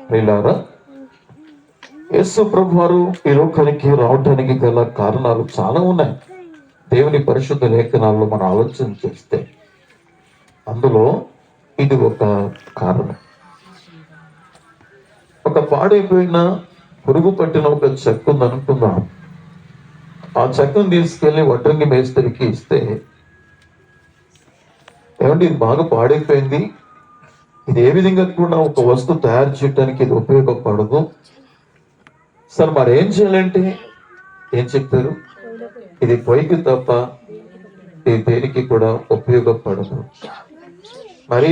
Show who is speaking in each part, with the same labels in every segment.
Speaker 1: ప్రియులారా, యేసు ప్రభు వారు ఈ లోకానికి రావడానికి గల కారణాలు చాలా ఉన్నాయి. దేవుని పరిశుద్ధ లేఖనాల్లో మనం ఆలోచన చేస్తే అందులో ఇది ఒక కారణం. ఒక పాడైపోయిన పురుగు పట్టిన ఒక చెక్క ఉంది అనుకుందాం. ఆ చెక్కను తీసుకెళ్లి వడ్రంగి మేస్త్రికి ఇస్తే, ఏమంటే ఇది బాగా పాడైపోయింది, ఇది ఏ విధంగా కూడా ఒక వస్తువు తయారు చేయడానికి ఇది ఉపయోగపడదు సార్, మరి ఏం చేయాలంటే ఏం చెప్తారు? ఇది పొయ్యికి తప్ప ఇది దేనికి కూడా ఉపయోగపడదు. మరి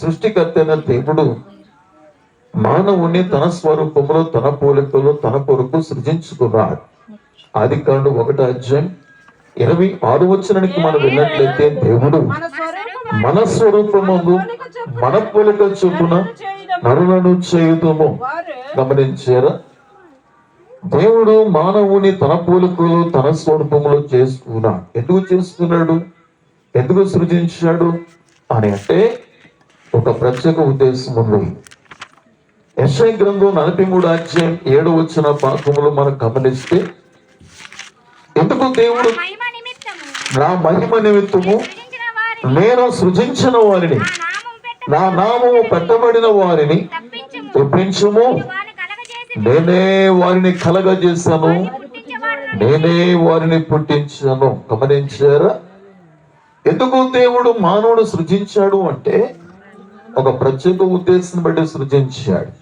Speaker 1: సృష్టికర్త అయిన దేవుడు మానవుని తన స్వరూపంలో, తన పోలికలో, తన కొరకు సృజించుకున్నాడు. ఆదికాండం 1:26 మనం వెళ్ళినట్లయితే, దేవుడు మన స్వరూపము మన పోలిక చొప్పున నరులను చేయుదుము. గమనించారా? దేవుడు మానవుని తన పోలికలు, తన స్వరూపంలో చేసుకున్నాడు. ఎందుకు చేసుకున్నాడు? ఎందుకు సృజించాడు అని అంటే ఒక ప్రత్యేక ఉద్దేశం ఉంది. యెషయా గ్రంథం 43:7 మనం గమనిస్తే, ఎందుకు దేవుడు నా మహిమ నిమిత్తము నేను సృజించిన వారిని, నా నామము పెట్టబడిన వారిని తెప్పించుము, నేనే వారిని కలగజేశాను, నేనే వారిని పుట్టించాను. గమనించారా? ఎందుకు దేవుడు మానవుడు సృజించాడు అంటే ఒక ప్రత్యేక ఉద్దేశం బట్టి సృజించాడు.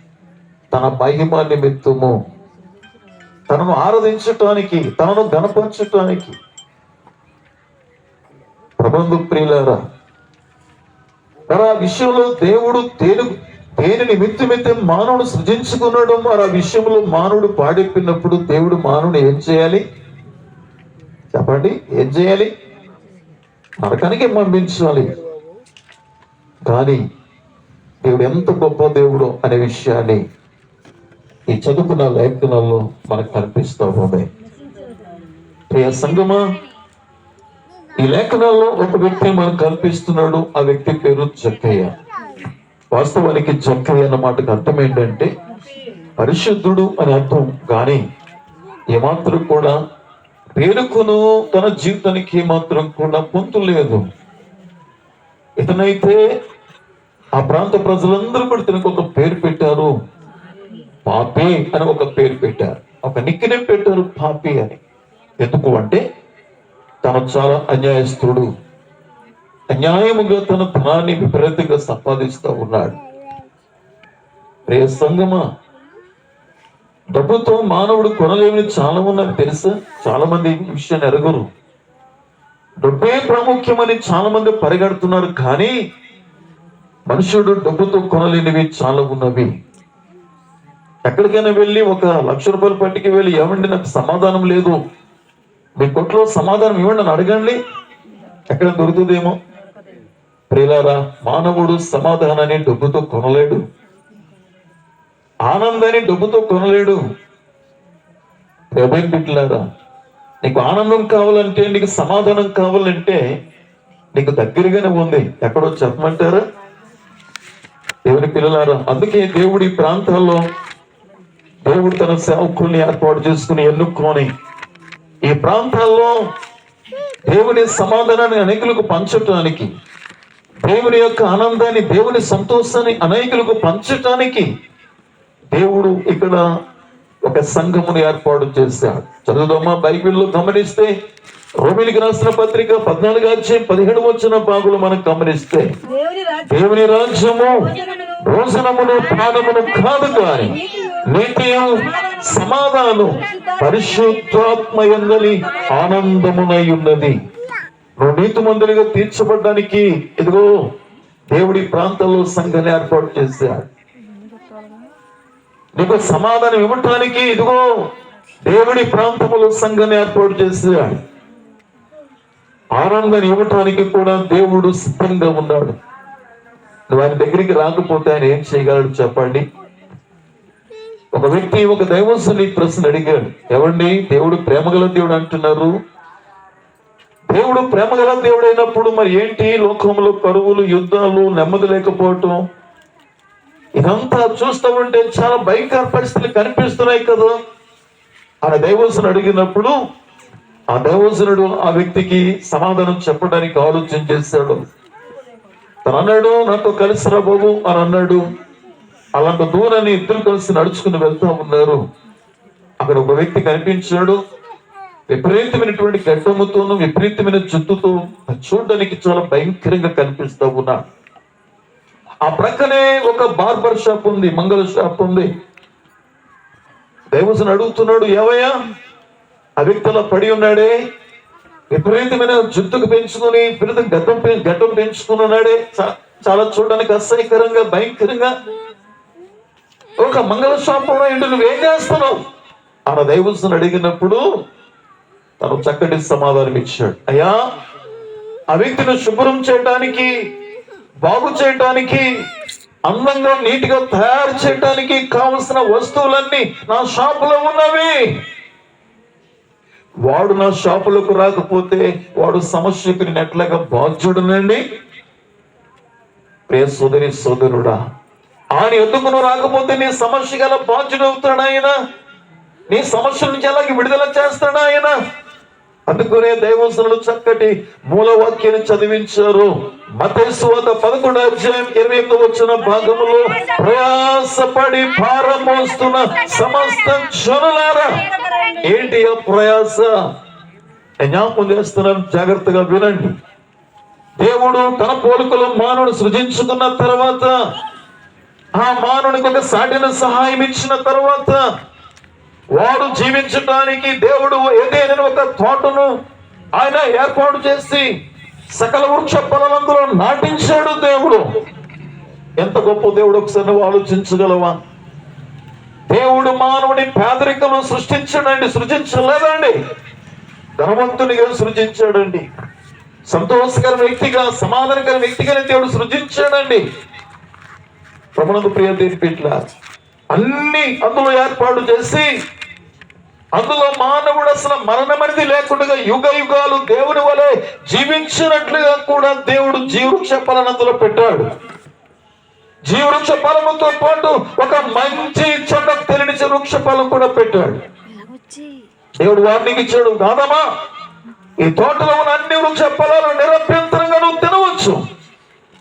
Speaker 1: తన మహిమ నిమిత్తము, తనను ఆరాధించటానికి, తనను గణపరచటానికి. ప్రబంధు ప్రియులారా, మరి ఆ విషయంలో దేవుడు దేని నిమిత్తమైతే మానవుడు సృజించుకున్నాడు, మరి ఆ విషయంలో మానవుడు పాడైపోయినప్పుడు దేవుడు మానవుడు ఏం చేయాలి చెప్పండి? ఏం చేయాలి? నరకానికి పంపించాలి. కానీ దేవుడు ఎంత గొప్ప దేవుడు అనే విషయాన్ని ఈ చదువుకున్న లేఖనాల్లో మనకు కనిపిస్తూ ఉన్నాయి. ప్రియ సంగమా, ఈ లేఖనాల్లో ఒక వ్యక్తి మనకు కనిపిస్తున్నాడు. ఆ వ్యక్తి పేరు జక్కయ్య. వాస్తవానికి జక్కయ్య అన్న మాటకు అర్థం ఏంటంటే పరిశుద్ధుడు అని అర్థం. కానీ ఏమాత్రం కూడా పేరుకును తన జీవితానికి ఏమాత్రం కూడా పొంతు లేదు. ఇతనైతే ఆ ప్రాంత ప్రజలందరూ కూడా తనకు ఒక పేరు పెట్టారు, పాపి అని ఒక పేరు పెట్టారు. ఒక నిక్నేమ్ పెట్టారు, పాపి అని. ఎందుకు అంటే తను చాలా అన్యాయస్తుడు, అన్యాయముగా తన ధనాన్ని విపరీతంగా సంపాదిస్తూ ఉన్నాడు. ప్రియ సంగమా, డబ్బుతో మానవుడు కొనలేమని చాలా ఉన్నది తెలుసా? చాలా మంది ఈ విషయాన్ని ఎరగరు. డబ్బే ప్రాముఖ్యమని చాలా మంది పరిగెడుతున్నారు. కానీ మనుషుడు డబ్బుతో కొనలేనివి చాలా ఉన్నవి. ఎక్కడికైనా వెళ్ళి ₹1,00,000 పట్టికి వెళ్ళి, ఏమండి నాకు సమాధానం లేదు, మీ కొట్లో సమాధానం ఇవ్వండి అని అడగండి, ఎక్కడ దొరుకుతుందేమో. ప్రియులారా, మానవుడు సమాధానాన్ని డబ్బుతో కొనలేడు, ఆనందాన్ని డబ్బుతో కొనలేడు. బిడ్డలారా, నీకు ఆనందం కావాలంటే, నీకు సమాధానం కావాలంటే నీకు దగ్గరగానే ఉంది. ఎక్కడో చెప్పమంటారా? దేవుని పిల్లలారా, అందుకే దేవుడి ప్రాంతాల్లో దేవుడు తన సేవకుల్ని ఏర్పాటు చేసుకుని, ఎన్నుకొని ఈ ప్రాంతాల్లో దేవుని సమాధానాన్ని అనేకులకు పంచటానికి, దేవుని యొక్క ఆనందాన్ని, దేవుని సంతోషాన్ని అనేకులకు పంచటానికి దేవుడు ఇక్కడ ఒక సంఘమును ఏర్పాటు చేశాడు. చదువుదామా? బైబిల్లో గమనిస్తే రోమీయులకు రాసిన పత్రిక 14:17 మనం గమనిస్తే, దేవుని రాజ్యము భోజనమును పానమును కాదు, కానీ నీతియు సమాధానం పరిశుద్ధాత్మయందలి ఆనందమునై ఉన్నది. నువ్వు నీతిమంతులుగా తీర్చబడ్డానికి ఇదిగో దేవుడి ప్రాంతంలో సంఘాన్ని ఏర్పాటు చేశాడు. నీకు సమాధానం ఇవ్వటానికి ఇదిగో దేవుడి ప్రాంతంలో సంఘాన్ని ఏర్పాటు చేశాడు. ఆనందాన్ని ఇవ్వటానికి కూడా దేవుడు సిద్ధంగా ఉన్నాడు. నువ్వు ఆయన దగ్గరికి రాకపోతే ఆయన ఏం చేయగలడు చెప్పండి? ఒక వ్యక్తి ఒక దైవస్తుని ప్రశ్న అడిగాడు, ఏమండి దేవుడు ప్రేమగల దేవుడు అంటున్నారు, దేవుడు ప్రేమగల దేవుడు అయినప్పుడు మరి ఏంటి లోకంలో కరువులు, యుద్ధాలు, నెమ్మది లేకపోవటం, ఇదంతా చూస్తూ ఉంటే చాలా భయంకర పరిస్థితులు కనిపిస్తున్నాయి కదా. ఆ దైవజనుడు అడిగినప్పుడు ఆ దైవజనుడు ఆ వ్యక్తికి సమాధానం చెప్పడానికి ఆలోచన చేశాడు. తను అన్నాడు, నాతో కలిసి రా బాబు అని అన్నాడు. అలాంటి దూరాన్ని ఇద్దరు కలిసి నడుచుకుని వెళ్తూ ఉన్నారు. అక్కడ ఒక వ్యక్తి కనిపించాడు. విపరీతమైనటువంటి గడ్డముతోనూ విపరీతమైన జుట్టుతో చూడడానికి చాలా భయంకరంగా కనిపిస్తూ ఉన్నాడు. ఆ ప్రక్కనే ఒక బార్బర్ షాప్ ఉంది, మంగళ షాప్ ఉంది. దైవజనుడు అడుగుతున్నాడు, ఏవయ్యా ఆ వ్యక్తి అలా పడి ఉన్నాడే, విపరీతమైన జుట్టుకు పెంచుకుని గడ్డం పెంచుకుని ఉన్నాడే, చాలా చూడడానికి అసహ్యకరంగా భయంకరంగా, ఒక మంగళ షాప్ నువ్వేం చేస్తున్నావు అన్న దైవజనుడు అడిగినప్పుడు తను చక్కటి సమాధానం ఇచ్చాడు. అయ్యా, ఆ వ్యక్తిని శుభ్రం చేయడానికి, బాగు చేయటానికి, అందంగా నీటిగా తయారు చేయటానికి కావలసిన వస్తువులన్నీ నా షాపులో ఉన్నవి. వాడు నా షాపులకు రాకపోతే వాడు సమస్యకు నేను ఎట్లాగా బాధ్యుడునండి? ప్రియ సోదరి సోదరుడా, ఆయన ఎందుకు నువ్వు రాకపోతే నీ సమస్య గల బాధ్యుడు అవుతాడు ఆయన. నీ సమస్య నుంచి ఎలాగ విడుదల చేస్తాడు ఆయన. అందుకనే దైవజనులు చక్కటి మూలవాక్యాన్ని చదివించారు. మత్తయి సువార్త 11:28 భాగములో, ప్రయాసపడి భారం మోస్తున్న సమస్త జనులారా. ఏంటి ఆ ప్రయాస? జ్ఞాపకం చేస్తున్నాను, జాగ్రత్తగా వినండి. దేవుడు తన పోలికలో మానవుడు సృజించుకున్న తర్వాత, ఆ మానవునికి ఒక సాటిన సహాయం ఇచ్చిన తర్వాత, వాడు జీవించడానికి దేవుడు ఏదైనా ఒక తోటను ఆయన ఏర్పాటు చేసి సకల వృక్ష ఫలాలందులో నాటించాడు దేవుడు. ఎంత గొప్ప దేవుడు ఒకసారి నువ్వు ఆలోచించగలవా? దేవుడు మానవుని పేదరికంలో సృజించలేదండి, ధనవంతునిగా సృజించాడండి. సంతోషకర వ్యక్తిగా, సమాధానకర వ్యక్తిగానే దేవుడు సృజించాడండి. ప్రభునందు ప్రియ దేవుని బిడ్డలారా, అన్ని అందులో ఏర్పాటు చేసి, అందులో మానవుడు అసలు మరణమనేది లేకుండా యుగ యుగాలు దేవుని వలె జీవించినట్లుగా కూడా దేవుడు జీవవృక్ష ఫలాన్ని అందులో పెట్టాడు. జీవవృక్ష ఫలముతో పాటు ఒక మంచి చెడ్డ తెలియని వృక్ష ఫలం కూడా పెట్టాడు. దేవుడు వార్నింగ్ ఇచ్చాడు, కాదమ్మా, ఈ తోటలో ఉన్న అన్ని వృక్ష ఫలాలు నిరభ్యంతరంగా నువ్వు తినవచ్చు,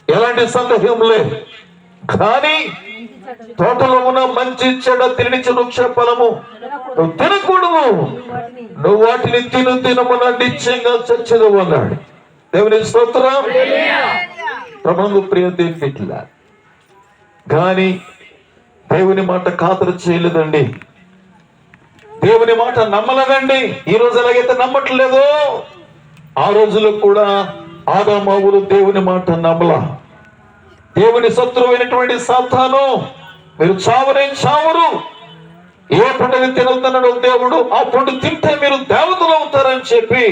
Speaker 1: ఎలాంటి సందేహం లేదు. కానీ తోటలో ఉన్న మంచి చెడ్డ తినిచి వృక్ష ఫలము నువ్వు తినకూడదు, నువ్వు వాటిని తినమున నిశ్చయంగా చచ్చెదవు అన్నాడు. దేవుని స్తోత్రం. ప్రభువు ప్రియ దేవుని బిడ్డలారా, కానీ దేవుని మాట ఖాతరు చేయలేదండి, దేవుని మాట నమ్మలేదండి. ఈ రోజు ఎలాగైతే నమ్మట్లేదో, ఆ రోజుల్లో కూడా ఆదాము హవ్వలు దేవుని మాట నమ్మలా. దేవుని శత్రువైనటువంటి సాతాను, మీరు చావరు, ఏ పండుగ తినవుతున్నాడో దేవుడు, ఆ పండు తింటే మీరు దేవతలు అవుతారని చెప్పి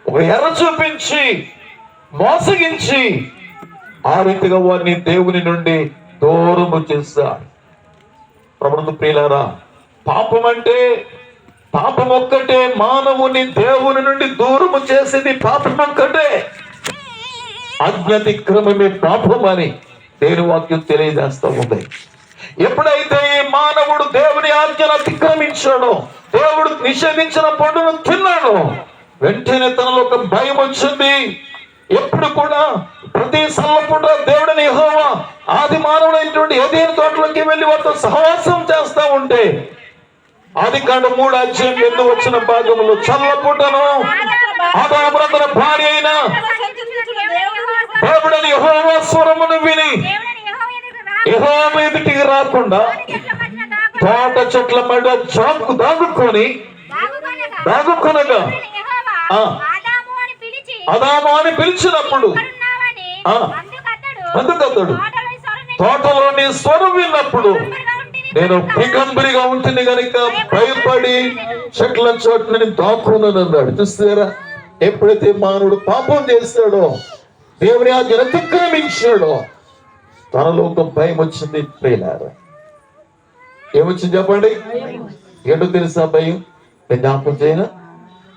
Speaker 1: ఒక ఎర్ర చూపించి మోసగించి ఆ రీతిగా వారిని దేవుని నుండి దూరము చేశారు. ప్రభువు ప్రియులారా, పాపం ఒక్కటే మానవుని దేవుని నుండి దూరము చేసేది. పాపం ఒక్కటే, అజ్ఞాతిక్రమమే పాపం అని దేవుని వాక్యం తెలియజేస్తూ ఉంది. ఎప్పుడైతే ఈ మానవుడు దేవుని ఆజ్ఞను అతిక్రమించాడో, దేవుడు నిషేధించిన పండును తిన్నాడు, వెంటనే తనలో ఒక భయం వచ్చింది. ఎప్పుడు కూడా ప్రతి సల్లపూట దేవుడిని యెహోవా ఆది మానవుడైనటువంటి ఏదైనా తోటలోకి వెళ్ళి వారితో సహవాసం చేస్తా ఉంటే, ఆదికాండం 3:8 భాగంలో, చల్లపూటను ఆదాము తన భార్య అయిన దేవుడని యెహోవా స్వరమును విని యెహోవా ఎదుటికి రాకుండా తోట చెట్ల మధ్య దాగుకొనగా ఆదాము అని పిలిచినప్పుడు అందుకతడు తోటలోని స్వరం విన్నప్పుడు, నేను దిగంబరిగా ఉంటుంది కనుక భయపడి చెట్ల చోట్లని దాక్కున్నాను అన్నాడు. చూస్తారా, ఎప్పుడైతే మానవుడు పాపం చేస్తాడో, దేవుని ఆజ్ఞను అతిక్రమించాడో, తనలో ఒక భయం వచ్చింది. ప్రియులారా, ఏమొచ్చింది చెప్పండి? ఏంటో తెలుసా భయం? నేను జ్ఞాపకం చేయను,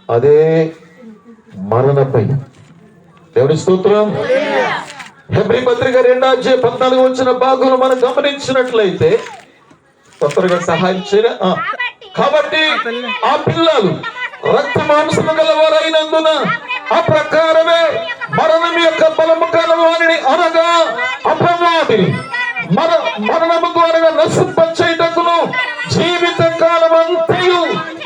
Speaker 1: అదే మరణ భయం. దేవుని స్తోత్రం. హెబ్రీ పత్రిక 2:14 భాగంలో మనం గమనించినట్లయితే, తొందరగా సహాయం చేయలే. కాబట్టి ఆ పిల్లలు రక్త మాంసము గలవారైనందున ఆ ప్రకారమే మరణం యొక్క బలము కలవారిని అనగా అపవాదిని మరణము ద్వారా నశింపచేయుటకును జీవిత కాలమంతయు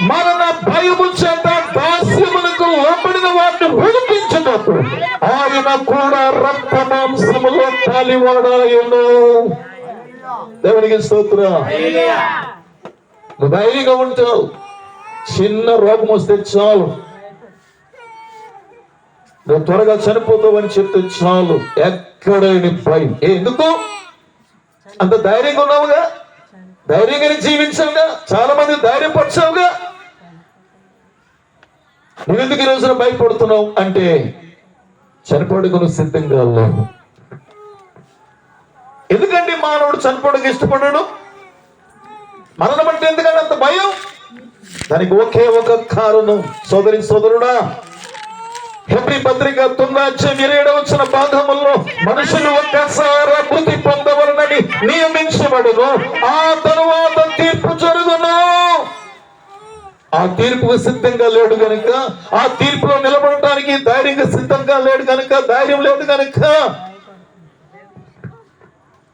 Speaker 1: మరణ భయము చేత దాస్యములకు లోబడిన వారిని విడిపించుటకు ఆయన కూడా రక్త మాంసములో పాలివాడాయను. దేవునికి స్తోత్రం. నువ్వు ధైర్యంగా ఉంటావు. చిన్న రోగం వస్తే చాలు, నువ్వు త్వరగా చనిపోతావు అని చెప్తే చాలు, ఎక్కడైనా భయం. ఎందుకు అంత ధైర్యంగా ఉన్నావుగా, ధైర్యంగా జీవించావుగా, చాలా మంది ధైర్యపరచావుగా. నువ్వెందుకు ఈ రోజున భయపడుతున్నావు అంటే చనిపోవడానికి నువ్వు సిద్ధంగా లేవు. ఎందుకంటే మానవుడు చనిపోవడానికి ఇష్టపడ్డాడు? మరణం అంటే ఎందుకంటే అంత భయం? దానికి ఒకే ఒక కారణం. సోదరుడా, హెబ్రీ పత్రిక 9:27 భాగములో మనుషులు ఒక్కసారి మృతి పొందవలనని నియమించబడును, ఆ తరువాత తీర్పు జరుగును. ఆ తీర్పుకు సిద్ధంగా లేడు గనుక, ఆ తీర్పులో నిలబడటానికి ధైర్యంగా సిద్ధంగా లేడు గనుక, ధైర్యం లేదు గనుక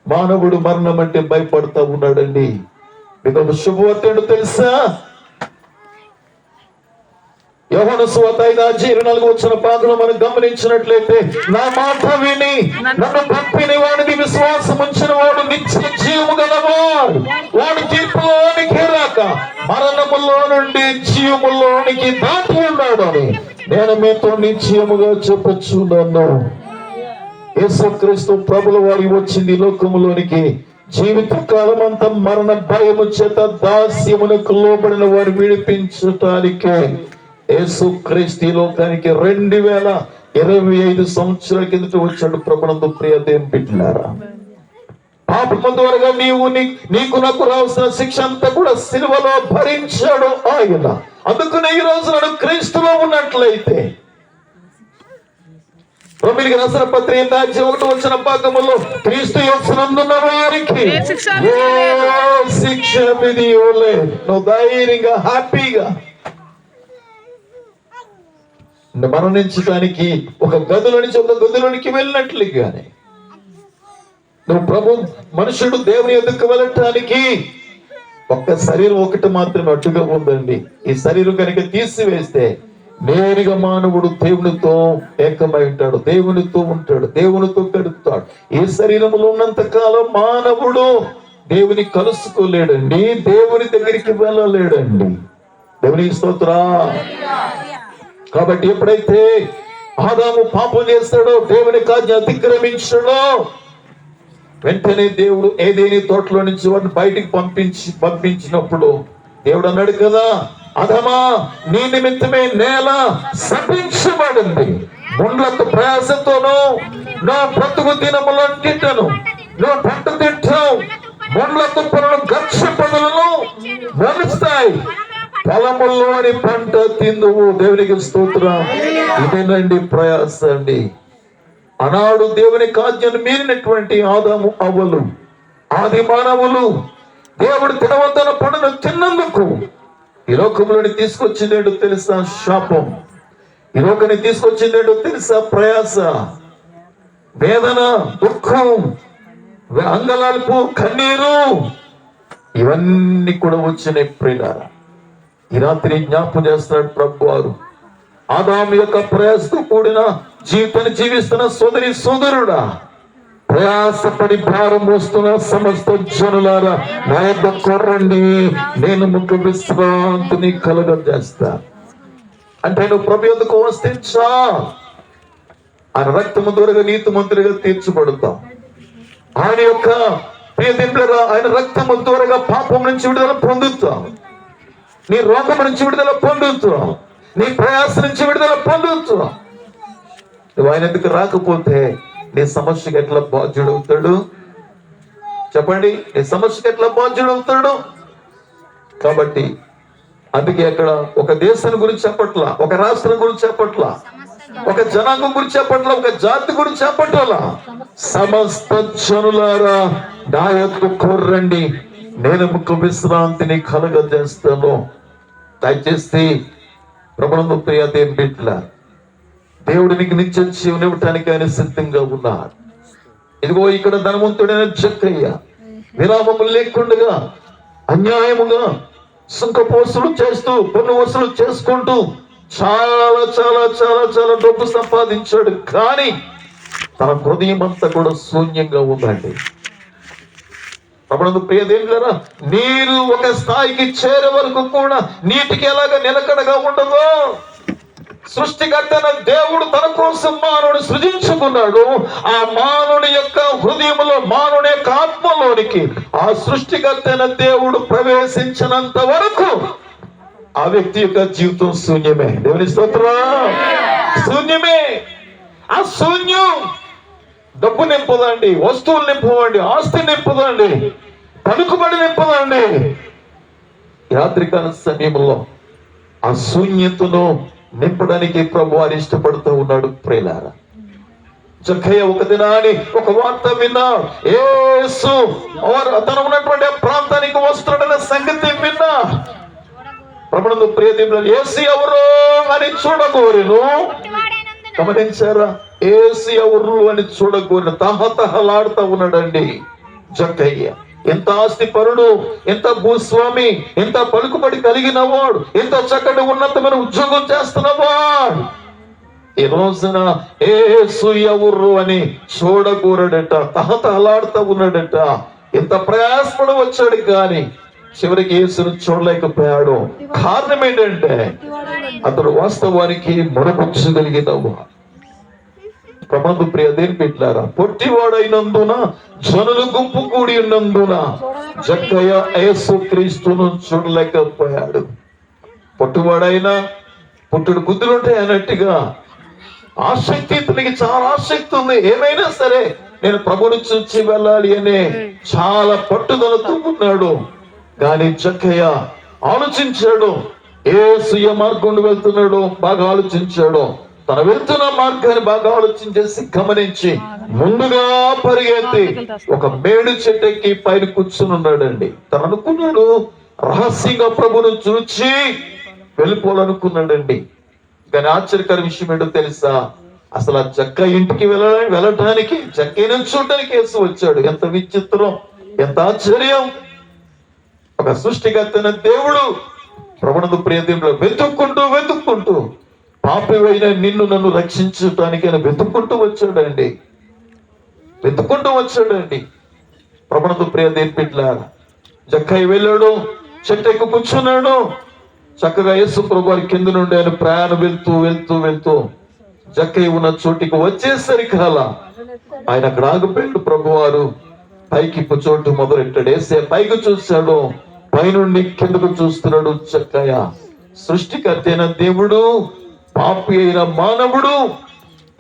Speaker 1: మానవుడు మరణం అంటే భయపడతా ఉన్నాడండి. మీకు ఒక శుభవార్త ఏంటో తెలుసా? యోహాను సువార్త 5:24 భాగంలో మనం గమనించినట్లయితే, నా మాట విని నన్ను పంపిన వాడిని విశ్వాసం ఉంచిన వాడు నిత్య జీవము గలవాడు, వాడు తీర్పులోనికి రాక మరణములో నుండి జీవములోనికి దాటి ఉన్నాడు అని నేను మీతో నిశ్చయముగా చెప్పొచ్చున్నాను. యేసుక్రీస్తు ప్రభుల వారి వచ్చింది లోకములోనికి జీవిత కాలం అంతా మరణ భయము చేత దాస్యమునకు లోబడిన వారు విడిపించటానికే యేసుక్రీస్తు లోకానికి 2025 సంవత్సరాల కిందట వచ్చాడు. ప్రభునందు ప్రియ దేవుని బిడ్డలారా, పాపము ద్వారా నీకు నాకు రావాల్సిన శిక్ష అంతా కూడా సిలువలో భరించాడు ఆయన. అందుకనే ఈ రోజు నాడు క్రీస్తులో ఉన్నట్లయితే, రోమీయులకు రాసిన పత్రిక 8:1 భాగములో క్రీస్తు యేసునందున్న వారికి శిక్ష విధియోలే. నువ్వు ధైర్యంగా హ్యాపీగా మరణించడానికి ఒక గదిలో నుంచి ఒక గదిలోనికి వెళ్ళినట్లుగానే నువ్వు మనుషుడు దేవుని ఎదుకు వెళ్ళటానికి ఒక్క శరీరం ఒకటి మాత్రమే అడ్డుగా ఉందండి. ఈ శరీరం కనుక తీసివేస్తే నేరుగా మానవుడు దేవునితో ఏకమై ఉంటాడు, దేవునితో ఉంటాడు, దేవునితో గడుపుతాడు. ఈ శరీరంలో ఉన్నంత కాలం మానవుడు దేవుని కలుసుకోలేడండి, దేవుని దగ్గరికి వెళ్ళలేడండి. దేవునికి స్తోత్రం. కాబట్టి ఎప్పుడైతే ఆదాము పాపం చేస్తాడో, దేవుని ఆజ్ఞ అతిక్రమించాడో, వెంటనే దేవుడు ఏదేని తోటలో నుంచి వారిని బయటికి పంపించినప్పుడు దేవుడు అన్నాడు కదా, ఆదామా నీ నిమిత్తమే నేల శపించబడింది, ముండ్లతో ప్రయాసతోనూ నా బ్రతుకు దినములన్నిటను నువ్వు పంట తింటావు, ముండ్ల తుప్పలను గచ్చ పదులను వలుస్తాయి, పొలముల్లోని పంట తిందువు. దేవునికి స్తోత్రం. ఇదేనండి ప్రయాస అండి. ఆనాడు దేవుని ఆజ్ఞను మీరినటువంటి ఆదాము అవ్వలు, ఆది మానవులు దేవుడు తినవద్దన్న పండును తిన్నందుకు ఈ లోకంలోని తీసుకొచ్చిందేంటో తెలుసా? శాపం. ఈ లోకాన్ని తీసుకొచ్చిందేంటో తెలుసా? ప్రయాస, వేదన, దుఃఖం, అంగలాల్పు, కన్నీరు, ఇవన్నీ కూడా వచ్చినాయి. ప్రియులారా, ఈ రాత్రి జ్ఞాపకం చేస్తున్నాడు ప్రభు వారు. ఆదాము యొక్క ప్రయాసతో కూడిన జీవితాన్ని జీవిస్తున్న సోదరుడా, ప్రయాసపడి భారం మోస్తున్న సమస్త జనులారా, నా యొద్దకు రండి, నేను మీకు విశ్రాంతిని కలుగజేస్తా. అంటే నువ్వు ప్రభు యొద్దకు వస్తే ఆయన రక్తము ద్వారా నీతిమంతులుగా తీర్చబడతావు. ఆయన యొక్క ప్రియదింపులరా, ఆయన రక్తము ద్వారా పాపం నుంచి విడుదల పొందుతావు, నీ రోగం నుంచి విడుదల పొందుతావు, నీ ప్రయాస నుంచి విడుదల పొందుతావు. నువ్వు ఆయన ఎందుకు రాకపోతే నీ సమస్యకి ఎట్లా బాధ్యుడవుతాడు? చెప్పండి, నీ సమస్యకి ఎట్లా బాధ్యుడవుతాడు? కాబట్టి అందుకే అక్కడ ఒక దేశం గురించి చెప్పట్లా, ఒక రాష్ట్రం గురించి చెప్పట్లా, ఒక జనాంగం గురించి చెప్పట్లా, ఒక జాతి గురించి చెప్పట్లా. సమస్త జనులారా నా యొద్దకు రండి, నేను మీకు విశ్రాంతిని కలగజేస్తాను. దయచేసి ప్రభునందు ప్రియ దేవుని బిడ్డలారా, దేవుడు నీకు నిత్య జీవం ఇవ్వటానికి ఆయన సిద్ధంగా ఉన్నాడు. ఇదిగో ఇక్కడ ధనవంతుడైన జక్కయ్య విరామము లేకుండా అన్యాయముగా సుంకపు వసూలు చేస్తూ, పన్ను వసూలు చేసుకుంటూ చాలా చాలా చాలా చాలా డబ్బు సంపాదించాడు. కానీ తన హృదయం అంతా కూడా శూన్యంగా ఉందండి. ప్రభునందు ప్రియ దేవులారా, నీరు ఒక స్థాయికి చేరే వరకు కూడా నీటికి ఎలాగ నిలకడగా ఉండదో, సృష్టికర్తైన దేవుడు తన కోసం మానవుని సృజించుకున్నాడు. ఆ మానవుని యొక్క హృదయంలో, మానవుని యొక్క ఆత్మలోనికి ఆ సృష్టికర్తైన దేవుడు ప్రవేశించినంత వరకు ఆ వ్యక్తి యొక్క జీవితం శూన్యమే. దేవుని స్తోత్రం. శూన్యమే. ఆ శూన్యం డబ్బు నింపదండి, వస్తువులు నింపదండి, ఆస్తి నింపదండి, పలుకుబడి నింపదండి. రాత్రికాల సమయంలో ఆ శూన్యతను నింపడానికి ప్రభు వారు ఇష్టపడుతూ ఉన్నాడు. ప్రియులారా, జక్కయ్య ఒక దినాన్ని ఒక వార్త విన్నా, యేసు తను ఉన్నటువంటి ప్రాంతానికి వస్తున్నాడనే సంగతి విన్నా. ప్రభునందు ప్రియ దేవులారా, యేసు ఎవరు అని చూడగోరెను. గమనించారా? యేసు ఎవరు అని చూడగోరిన తహతహలాడుతూ ఉన్నాడండి జక్కయ్య. ఎంత ఆస్తి పరుడు, ఎంత భూస్వామి, ఎంత పలుకుబడి కలిగిన వాడు, ఎంత చక్కటి ఉన్నతమైన ఉద్యోగం చేస్తున్నవాడు, ఈ రోజున యేసు ఎవరు అని చూడగోరడట, తహతహలాడుతూ ఉన్నాడట. ఎంత ప్రయాసపడి వచ్చాడు కానీ చివరికి యేసును చూడలేకపోయాడు. కారణం ఏంటంటే అతడు వాస్తవానికి మొరపుచ్చగలిగిన వాడు. ప్రబంధు ప్రియ దేని పెట్టారా, పొట్టివాడైనందున జనులు గుంపు కూడి ఉన్నందున జక్కయ్య యేసు క్రీస్తును చూడలేకపోయాడు. పొట్టివాడైనా పుట్టుడు బుద్ధులుంటాయి అన్నట్టుగా ఆసక్తి, ఇతనికి చాలా ఆసక్తి ఉంది. ఏమైనా సరే నేను ప్రభుని చూచి వెళ్ళాలి అనే చాలా పట్టుదలతో ఉన్నాడు. కానీ జక్కయ్య ఆలోచించాడు. యేసు ఏ మార్గం వెళ్తున్నాడు బాగా ఆలోచించాడు. తన వెళ్తున్న మార్గాన్ని బాగా ఆలోచించేసి గమనించి ముందుగా పరిగెత్తి ఒక మేడు చెట్టెక్కి పైన కూర్చుని ఉన్నాడండి. తను అనుకున్నాడు రహస్యంగా ప్రభును చూచి వెళ్ళిపోవాలనుకున్నాడండి. కానీ ఆశ్చర్యకర విషయం ఏంటో తెలుసా? అసలు ఆ జక్క ఇంటికి వెళ్ళటానికి, జక్కయ్యను చూడటానికి యేసు వచ్చాడు. ఎంత విచిత్రం, ఎంత ఆశ్చర్యం! ఒక సృష్టికర్తైన దేవుడు ప్రభునందు ప్రియ దేవుడు వెతుక్కుంటూ పాపివైన నిన్ను నన్ను రక్షించడానికి ఆయన వెతుక్కుంటూ వచ్చాడండి. ప్రభునందు ప్రియ దేవుని బిడ్డలారా, జక్కయ్య వెళ్ళాడు, చెట్టు ఎక్కి కూర్చున్నాడు. చక్కగా యేసు ప్రభు వారి కింద నుండి ఆయన ప్రయాణం వెళ్తూ జక్కయ్య ఉన్న చోటికి వచ్చేసరికి ఆయన అక్కడ ఆగిపోయాడు. ప్రభువారు పైకి చోటు మొదలెట్టాడు. వేసే పైకి చూశాడు, పైనుండి కిందకు చూస్తున్నాడు. జక్కయ్య సృష్టికర్త అయిన దేవుడు, పాపి అయిన మానవుడు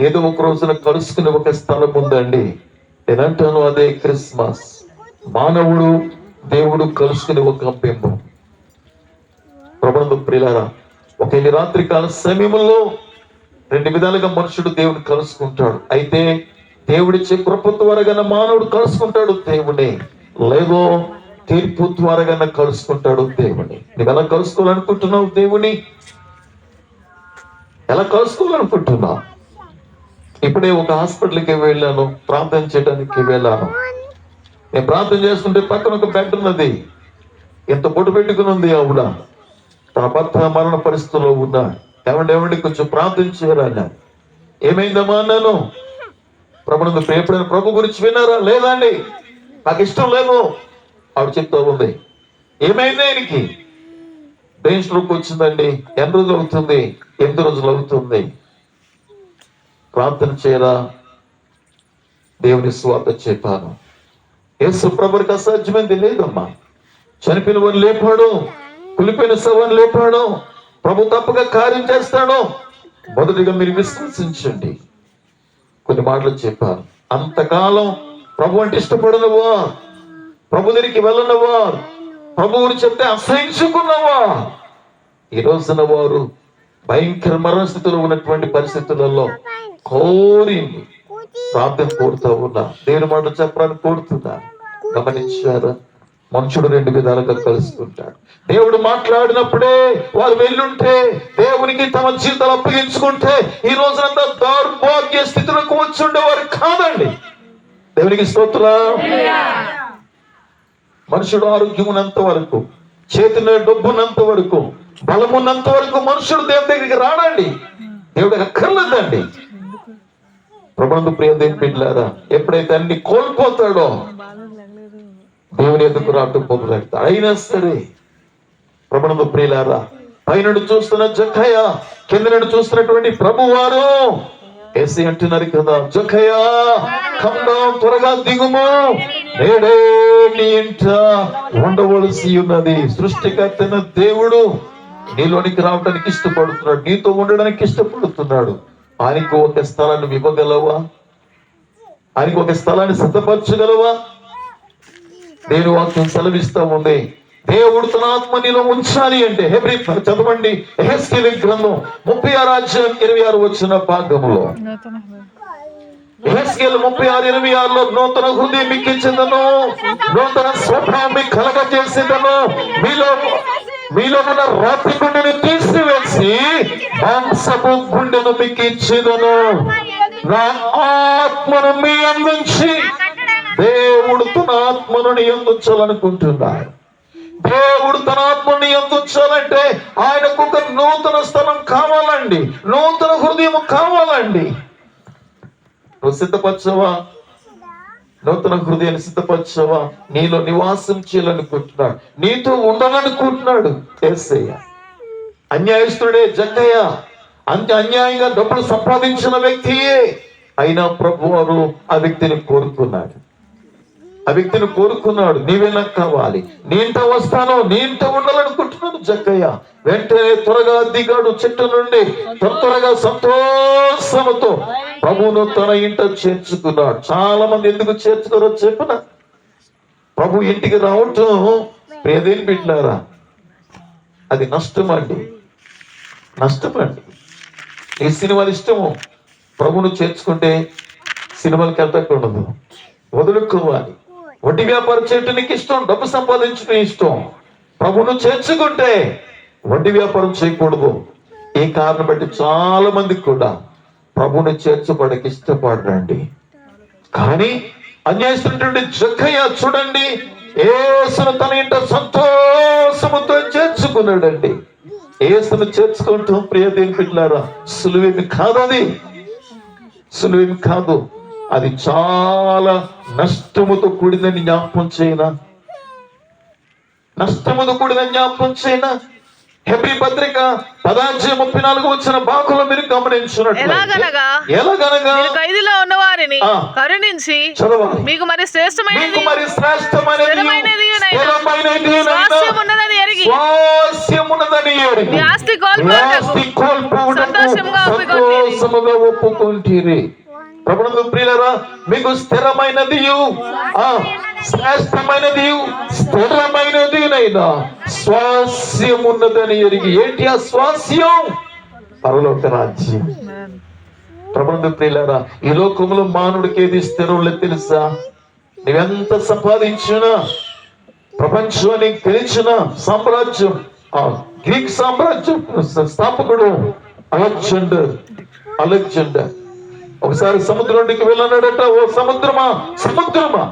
Speaker 1: ఏదో ఒక రోజున కలుసుకునే ఒక స్థలం ఉందండి. నేనంటాను అదే క్రిస్మస్. మానవుడు దేవుడు కలుసుకునే ఒక బింబం. ప్రభునందు ప్రియులారా, ఒక రాత్రి కాల సమయంలో రెండు విధాలుగా మనుషుడు దేవుని కలుసుకుంటాడు. అయితే దేవుడిచ్చే కృప ద్వారాగా మానవుడు కలుసుకుంటాడు దేవుని, లేదో తీర్పు ద్వారాగా కలుసుకుంటాడు దేవుని. నువ్వు ఎలా కలుసుకోవాలనుకుంటున్నావు దేవుని? ఎలా కలుసుకోవాలనుకుంటున్నావు? ఇప్పుడే ఒక హాస్పిటల్కి వెళ్ళాను, ప్రార్థన చేయడానికి వెళ్ళాను. నేను ప్రార్థన చేస్తుంటే పక్కన ఒక బెడ్ ఉన్నది. ఎంత బొట్టు పెట్టుకుని ఉంది ఆవిడ. తన భర్త మరణ పరిస్థితుల్లో ఉన్నా. ఏమండి కొంచెం ప్రార్థన చేయరా? ఏమైందమ్మా అన్నాను. ప్రభునందు ఎప్పుడైనా ప్రభు గురించి విన్నారా? లేదండి, నాకు ఇష్టం లేదు. ఆవిడ చెప్తా ఉంది. ఏమైంది? ఆయనకి బ్రెయిన్ స్ట్రోక్ వచ్చిందండి. ఎన్ని రోజులు అవుతుంది? 8 రోజులు అవుతుంది. ప్రార్థన చేయరా? దేవుని స్వార్థ చెప్పాను. యేసు ప్రభుకి అసాధ్యమైంది లేదమ్మా. చనిపోయిన వాడిని లేపాడు, కులిపోయిన శవాన్ని లేపాడు. ప్రభు తప్పగా కార్యం చేస్తాడు. మొదటిగా మీరు విశ్వసించండి. కొన్ని మాటలు చెప్పాను. అంతకాలం ప్రభు అంటే ఇష్టపడనవా, ప్రభు దగ్గరికి వెళ్ళనవా, ప్రభువుని చెప్తే అసహించుకున్నవా, ఈ రోజున వారు భయంకర మరణ స్థితిలో ఉన్నటువంటి పరిస్థితులలో కోరి ప్రార్థన కోరుతా ఉన్నా, దేవుని మాట చెప్పడానికి కోరుతున్నా. గమనించారా? మనుషుడు రెండు విధాలుగా కలుసుకుంటాడు. దేవుడు మాట్లాడినప్పుడే వారు వెళ్ళుంటే, దేవునికి తమ జీవితాలు అప్పగించుకుంటే ఈ రోజునంతా దౌర్భాగ్య స్థితిలోకి వచ్చి ఉండేవారు కాదండి. దేవునికి స్తోత్రం. మనుషుడు ఆరోగ్యం ఉన్నంత వరకు, చేతిలో డబ్బున్నంత వరకు, బలమున్నంత వరకు మనుషుడు దేవుని దగ్గరికి రాడండి. దేవుడికి అక్కర్లేదండి. ప్రభునందు ప్రియ దేవుని బిడ్డలారా, ఎప్పుడైతే అన్ని కోల్పోతాడో దేవుని ఎదుకు రావటం పొందుతాడు. అయినా సరే ప్రభునందు ప్రియులారా, పైన చూస్తున్న జక్కయ్య, కింద నుండి చూస్తున్నటువంటి ప్రభువారు ఏసీ అంటున్నారు కదా, జక్కయ్య కమ్ డౌన్, త్వరగా దిగుము, నేడే నీ ఇంట ఉండవలసి ఉన్నది. సృష్టికర్తైన దేవుడు నీలోనికి రావడానికి ఇష్టపడుతున్నాడు, నీతో ఉండడానికి ఇష్టపడుతున్నాడు. ఆయనకు ఒక స్థలాన్ని ఇవ్వగలవా? ఆయనకు ఒక స్థలాన్ని సిద్ధపరచగలవా? నేను వాక్యం సెలవిస్తా ఉంది, దేవుడు తన ఆత్మ నీలో ఉంచాలి అంటే హెబ్రీ చదవండి, యెహెజ్కేలు గ్రంథం 36:26 భాగంలో, యెహెజ్కేలు 36:26లో నూతన హృదయం మిక్కించదను, నూతన స్వభావం కలగజేసేదను, మీలో ఉన్న రాతి గుండెను తీసివేసి మాంసపు గుండెను మిక్కించేదను, నా ఆత్మను మీ అందించి. దేవుడు తన ఆత్మను నియంత్రించాలనుకుంటున్నాడు. దేవుడు తన ఆత్మను నియంత్రించాలంటే ఆయనకు ఒక నూతన స్థలం కావాలండి, నూతన హృదయం కావాలండి. నువ్వు సిద్ధపరచవా? నూతన హృదయాన్ని సిద్ధపరచవా? నీలో నివాసం చేయాలనుకుంటున్నాడు, నీతో ఉండాలనుకుంటున్నాడు యేసయ్య. అన్యాయస్తుడే జక్కయ్య, అంత అన్యాయంగా డబ్బులు సంపాదించిన వ్యక్తియే అయినా ప్రభువారు ఆ వ్యక్తిని కోరుకున్నాడు. ఆ వ్యక్తిని కోరుకున్నాడు, నీవే నాకు కావాలి, నీ ఇంట వస్తాను, నీ ఇంట ఉండాలనుకుంటున్నాడు జక్కయ్య. వెంటనే త్వరగా దిగాడు చెట్టు నుండి, త్వరగా సంతోషముతో ప్రభువును తన ఇంట చేర్చుకున్నాడు. చాలా మంది ఎందుకు చేర్చుకోరో చెప్పిన, ప్రభు ఇంటికి రావటం ప్రియదేని బిడ్డలారా, అది నష్టం అండి, నష్టమండి. ఈ సినిమాలు ఇష్టము, ప్రభువును చేర్చుకుంటే సినిమాలకి వెళ్ళకూడదు, వదులుకోవాలి. వడ్డీ వ్యాపారం చేయటం నీకు ఇష్టం, డబ్బు సంపాదించడం ఇష్టం, ప్రభువును చేర్చుకుంటే వడ్డీ వ్యాపారం చేయకూడదు. ఈ కారణం బట్టి చాలా మంది కూడా ప్రభువుని చేర్చుకోవడానికి ఇష్టపడరండి. కానీ అన్యాయస్తున్నటువంటి జక్కయ్య చూడండి, యేసును తన ఇంట సంతోషముతో చేర్చుకున్నాడండి. యేసును చేర్చుకుంటాం ప్రియదేని బిడ్డలారా, సులువేమి కాదు, అది సులువేమి కాదు. అది చాలా నష్టముతో కూడిందని జ్ఞాపకం చేయనా, నష్టముతో కూడిన జ్ఞాపకం చేయనా. హెబ్రీ పత్రిక 10:34 భాగంలో మీరు గమనించినట్టు, ఎలాగనగా
Speaker 2: ఖైదులో ఉన్న వారిని కరుణించి మీకు మరి శ్రేష్టమైనది ఆస్తి
Speaker 1: సంతోషముగా ఒప్పుకుంటీరి. ప్రభునందు ప్రియులారా, మీకు స్థిరమైనది శ్రేష్టమైనది స్థిరమైనది నైనా స్వాస్యం ఉన్నదని ఎరిగి. ఏంటి ఆ స్వాస్యం? పరలోక రాజ్యం. ప్రభునందు ప్రియులారా, ఈ లోకంలో మానవుడికి ఏది స్థిరం లేదు తెలుసా? నువ్వెంత సంపాదించినా, ప్రపంచాన్ని గెలిచిన సామ్రాజ్యం, గ్రీక్ సామ్రాజ్యం స్థాపకుడు అలెగ్జాండర్ ఒకసారి సముద్రానికి వెళ్ళన్నాడట, ఓ సముద్రమా సముద్రమా,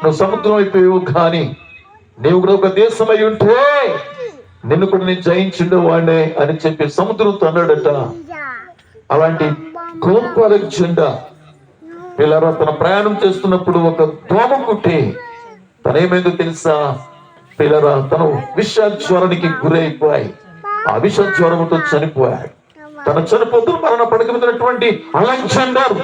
Speaker 1: నువ్వు సముద్రం అయిపోయావు, కానీ నీవు కూడా ఒక దేశం అయి ఉంటే నిన్ను కూడా నేను జయించుండేవాడే అని చెప్పి సముద్రంతో అన్నాడట. అలాంటి గొప్ప అలెగ్జాండర్ పిల్లరా తన ప్రయాణం చేస్తున్నప్పుడు ఒక దోమ కుట్టి తనేమైందో తెలుసా పిల్లరా, తను విషజ్వరానికి గురైపోయి ఆ విషజ్వరంతో చనిపోయాడు. తన చనిపోతున్న మరణ పడక మీదటువంటి అలెగ్జాండర్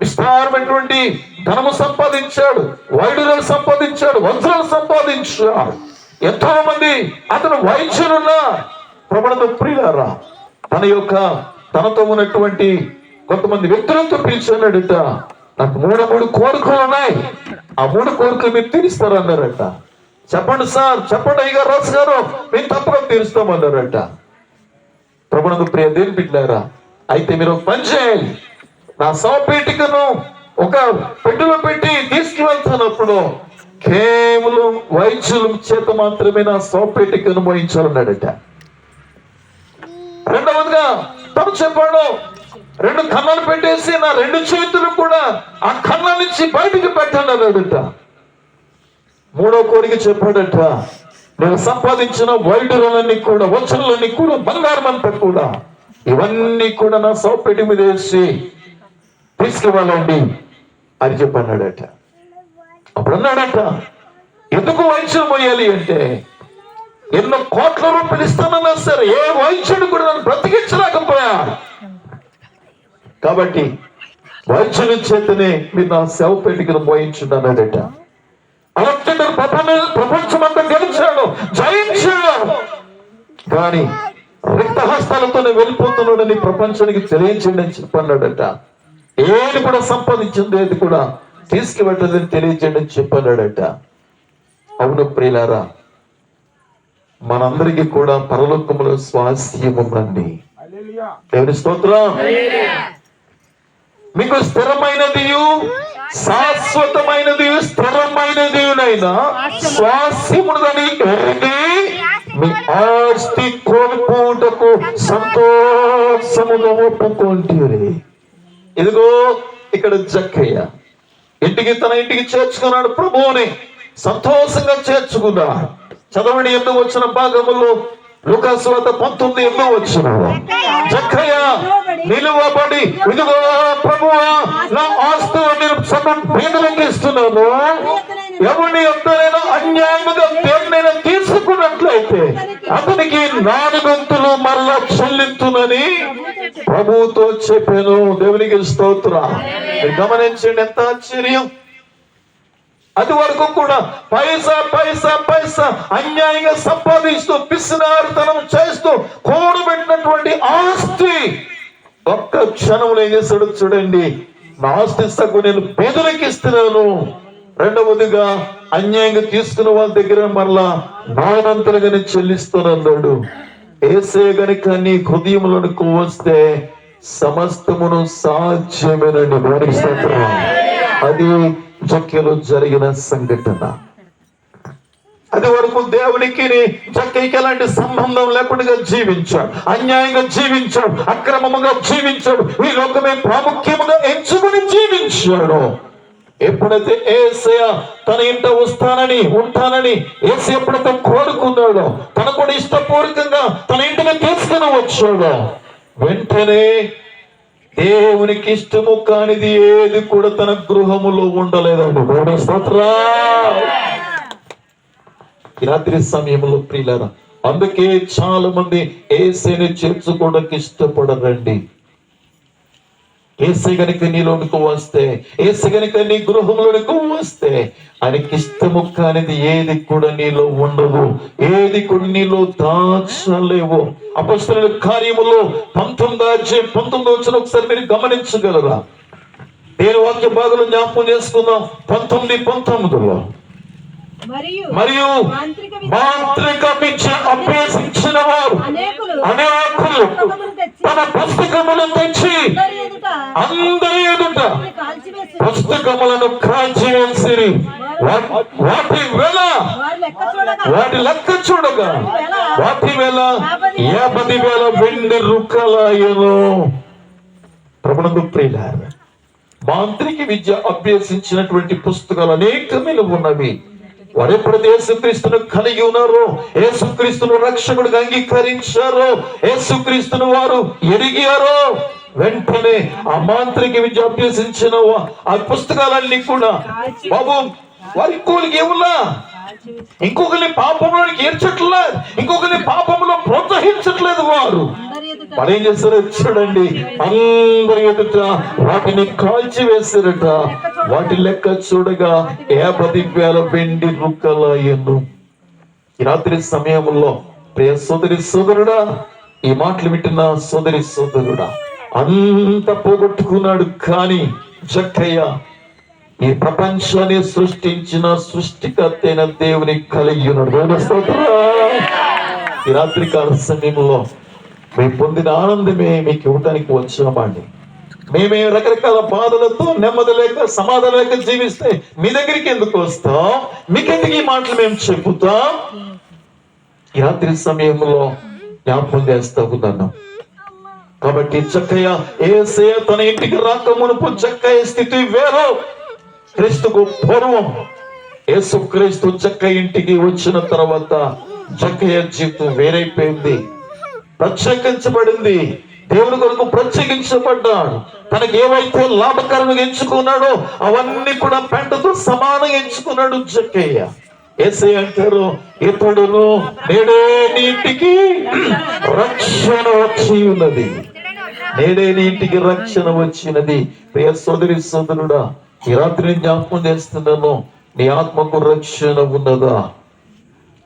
Speaker 1: విస్తారమైనటువంటి ధనము సంపాదించాడు, వైడూర్యాలు సంపాదించాడు, వజ్రాలు సంపాదించాడు. ఎంతో మంది అతను వైద్యులున్నా ప్రభువునందు ప్రియులారా, తనతో ఉన్నటువంటి కొంతమంది వ్యక్తులతో పిలిచాడట, నాకు 3 కోరికలు ఉన్నాయి, ఆ 3 కోరికలు మీరు తీరుస్తారన్నారట. చెప్పండి సార్, చెప్పండి అయ్యగారు, రాజు గారు, మేము తప్పకుండా తీరుస్తామన్నారట. ప్రభునందు ప్రియ దేవుని బిడ్డలారా, అయితే మీరు ఒక పని చేయాలి. నా శవపేటికను ఒక పెట్టెలో పెట్టి తీసుకువెళ్తున్నప్పుడు కేవలం వైద్యుల చేత మాత్రమే నా శవపేటికను మోయించాలన్నాడట. రెండవదిగా తను చెప్పాడు, 2 కన్నాలు పెట్టేసి నా 2 చేతులు కూడా ఆ కన్నా నుంచి బయటికి పెట్టండి అన్నాడట. 3వ కోరిక చెప్పాడట, నేను సంపాదించిన వైడూరులన్నీ కూడా, వచనాలన్నీ కూడా, బంగారం అంతా కూడా, ఇవన్నీ కూడా నా శవపేటి మీద వేసి తీసుకువెళ్ళండి అని చెప్పన్నాడట. అప్పుడు అన్నాడట, ఎందుకు వైద్యం పోయాలి అంటే, ఎన్నో కోట్ల రూపాయలు ఇస్తానన్నా సరే ఏ వైద్యుడు కూడా నన్ను బ్రతికించలేకపోయాడు. కాబట్టి వైద్యుని చేతనే మీరు నా శవపేటికను మోయించండి అన్నాడట. అలెగ్జాండర్ ప్రపంచమంతా గెలిచాడు, జయించాడు. కానీ రిక్తహస్తాలతోనే వెళ్ళిపోతున్నాడని ప్రపంచానికి తెలియచేయండి అని చెప్పన్నాడట. ఏది కూడా సంపాదించింది ఏది కూడా తీసుకువెట్టదని తెలియచేయండి అని చెప్పన్నాడట. అవును ప్రియులారా, మనందరికీ కూడా పరలోకములో స్వాస్థ్యం ఉందండి. దేవుని స్తోత్రం. మీకు స్థిరమైనది, శాశ్వతమైనది, స్థిరమైనదినైనా స్వాస్థ్యమునని ఎరిగి మీ ఆస్తి కోల్పోటకు సంతోషముగా ఒప్పుకుంటారు. ఇదిగో ఇక్కడ జక్కయ్య తన ఇంటికి చేర్చుకున్నాడు. ప్రభువుని సంతోషంగా చేర్చుకున్నాడు. చదవడి ఎందుకు వచ్చిన భాగములో లూకాసు వార్త 19 వచ్చిన జక్కయ్య నిలువబడి, ఇదిగో ప్రభువా, నా ఆస్తులు నేను సగం పేదలకు ఇస్తున్నాను. ఎవరిని ఎంతైనా అన్యాయముగా దేన్నైనా తీసుకున్నట్లయితే అతనికి 4 వంతులు మరలా చెల్లించునని ప్రభువుతో చెప్పాను. దేవునికి స్తోత్రం. గమనించండి, ఎంత ఆశ్చర్యం. అది వరకు కూడా పైసా పైసా పైసా అన్యాయంగా సంపాదిస్తూ పిసినారితనం చేస్తూ కూడబెట్టినటువంటి ఆస్తి ఒక్క క్షణంలో ఏం చేస్తాడు చూడండి. నా ఆస్తి సగ్గు నేను పేదలకు ఇస్తున్నాను. రెండవదిగా అన్యాయంగా తీసుకున్న వాళ్ళ దగ్గర మరలా 4 వంతులుగా నేను చెల్లిస్తున్నాడు. ఏసే గనుక నీ హృదయంలోనికి వస్తే సమస్తమును సాధ్యమేనని వివరిస్తున్నా. అది జక్కయ్యలో జరిగిన సంఘటన. అది వరకు దేవునికి జక్కయ్యకి ఎలాంటి సంబంధం లేకుండా జీవించాడు, అన్యాయంగా జీవించాడు, అక్రమంగా జీవించాడు, ఈ లోకమే ప్రాముఖ్యముగా ఎంచుకుని జీవించాడు. ఎప్పుడైతే యేసయ్య తన ఇంట ఉంటానని యేసయ్య ఎప్పుడైతే కోరుకున్నాడో, తన కూడా ఇష్టపూర్వకంగా తన ఇంటిని తీసుకుని వచ్చాడో, వెంటనే దేవునికి ఇష్టము కానిది ఏది కూడా తన గృహములో ఉండలేదండి. ఈ రాత్రి సమయంలో ప్రియులారా, అందుకే చాలా మంది యేసయ్యని చేర్చుకోవడానికి ఇష్టపడరండి. యేసయ్య గనుక నీలోనికి వస్తే, యేసయ్య గనుక నీ గృహంలోనికి వస్తే ఆయనకి ఇష్టము కానిది ఏది కూడా నీలో ఉండదు, ఏది కూడా నీలో దాచలేవు. అపొస్తలుల కార్యములో 19 ఒకసారి మీరు గమనించగలరా? నేను వాక్య భాగంలో జ్ఞాపకం చేసుకుందాం. 19:19 మరియు మాంత్రిక విద్య అభ్యసించిన వారు అనేకులు తన పుస్తకములను తెచ్చి అందరి ఎదుట పుస్తకములను కాల్చివేసిరి. వాటి లెక్క చూడగా వాటి వేల 50,000 వెండి రుక్కలాయను. ప్రభునందు ప్రియులారా, మాంత్రిక విద్య అభ్యసించినటువంటి పుస్తకాలు అనేకమైన ఉన్నవి. వారు ఎప్పుడైతే యేసుక్రీస్తును కలిగి ఉన్నారో, యేసుక్రీస్తును రక్షకుడిగా అంగీకరించారో, యేసుక్రీస్తును వారు ఎరిగారో, వెంటనే ఆ మాంత్రిక విద్య అభ్యసించిన ఆ పుస్తకాలన్నీ కూడా బాబు వారి ఇంకొకరికి ఏమున్నా, ఇంకొకరిని పాపంలోనికి ఏర్చట్లేదు, ఇంకొకరిని పాపంలో ప్రోత్సహించట్లేదు. వారు ఏం చేస్తారో చూడండి, అందరి ఎదుట వాటిని కాల్చి వేశారట. వాటి లెక్క చూడగా 50,000 వెండి రుక్కలాయను. ఈ రాత్రి సమయంలో ప్రియ సోదరి సోదరుడా, ఈ మాటలు వింటున్న సోదరి సోదరుడా, అంత పోగొట్టుకున్నాడు. కానీ జక్కయ్య ఈ ప్రపంచాన్ని సృష్టించిన సృష్టికర్త అయిన దేవుని కలిగి ఉన్నాడు. ఈ రాత్రి కాల సమయంలో మేము పొందిన ఆనందమే మీకు ఇవ్వటానికి వచ్చామండి. మేమే రకరకాల బాధలతో నెమ్మది లేక సమాధానం లేక జీవిస్తే మీ దగ్గరికి ఎందుకు వస్తాం? మీకెందుకు ఈ మాటలు మేము చెబుతాం? ఈ రాత్రి సమయంలో జ్ఞాపకం చేస్తా ఉన్నాను. కాబట్టి చక్కయ్య యేసయ్య తన ఇంటికి రాక మునుపు చక్కయ్య స్థితి వేరు. క్రీస్తుకు పూర్వం యేసు క్రీస్తు చక్కయ్య ఇంటికి వచ్చిన తర్వాత చక్కయ్య జీవితం వేరైపోయింది, ప్రత్యేకించబడింది. దేవుని కొరకు ప్రత్యేకించబడ్డాడు. తనకి ఏవైతే లాభకరంగా ఎంచుకున్నాడో అవన్నీ కూడా పెంటతో సమానంగా ఎంచుకున్నాడు చక్కయ్య. యేసయ్య అంటారు, ఇతడును నేడే నీ ఇంటికి రక్షణ వచ్చి ఉన్నది, నేడే నీ ఇంటికి రక్షణ వచ్చినది. ప్రియ సోదరి సోదరుడా, ఈ రాత్రి జ్ఞాపకం చేస్తున్నాను, నీ ఆత్మకు రక్షణ ఉన్నదా?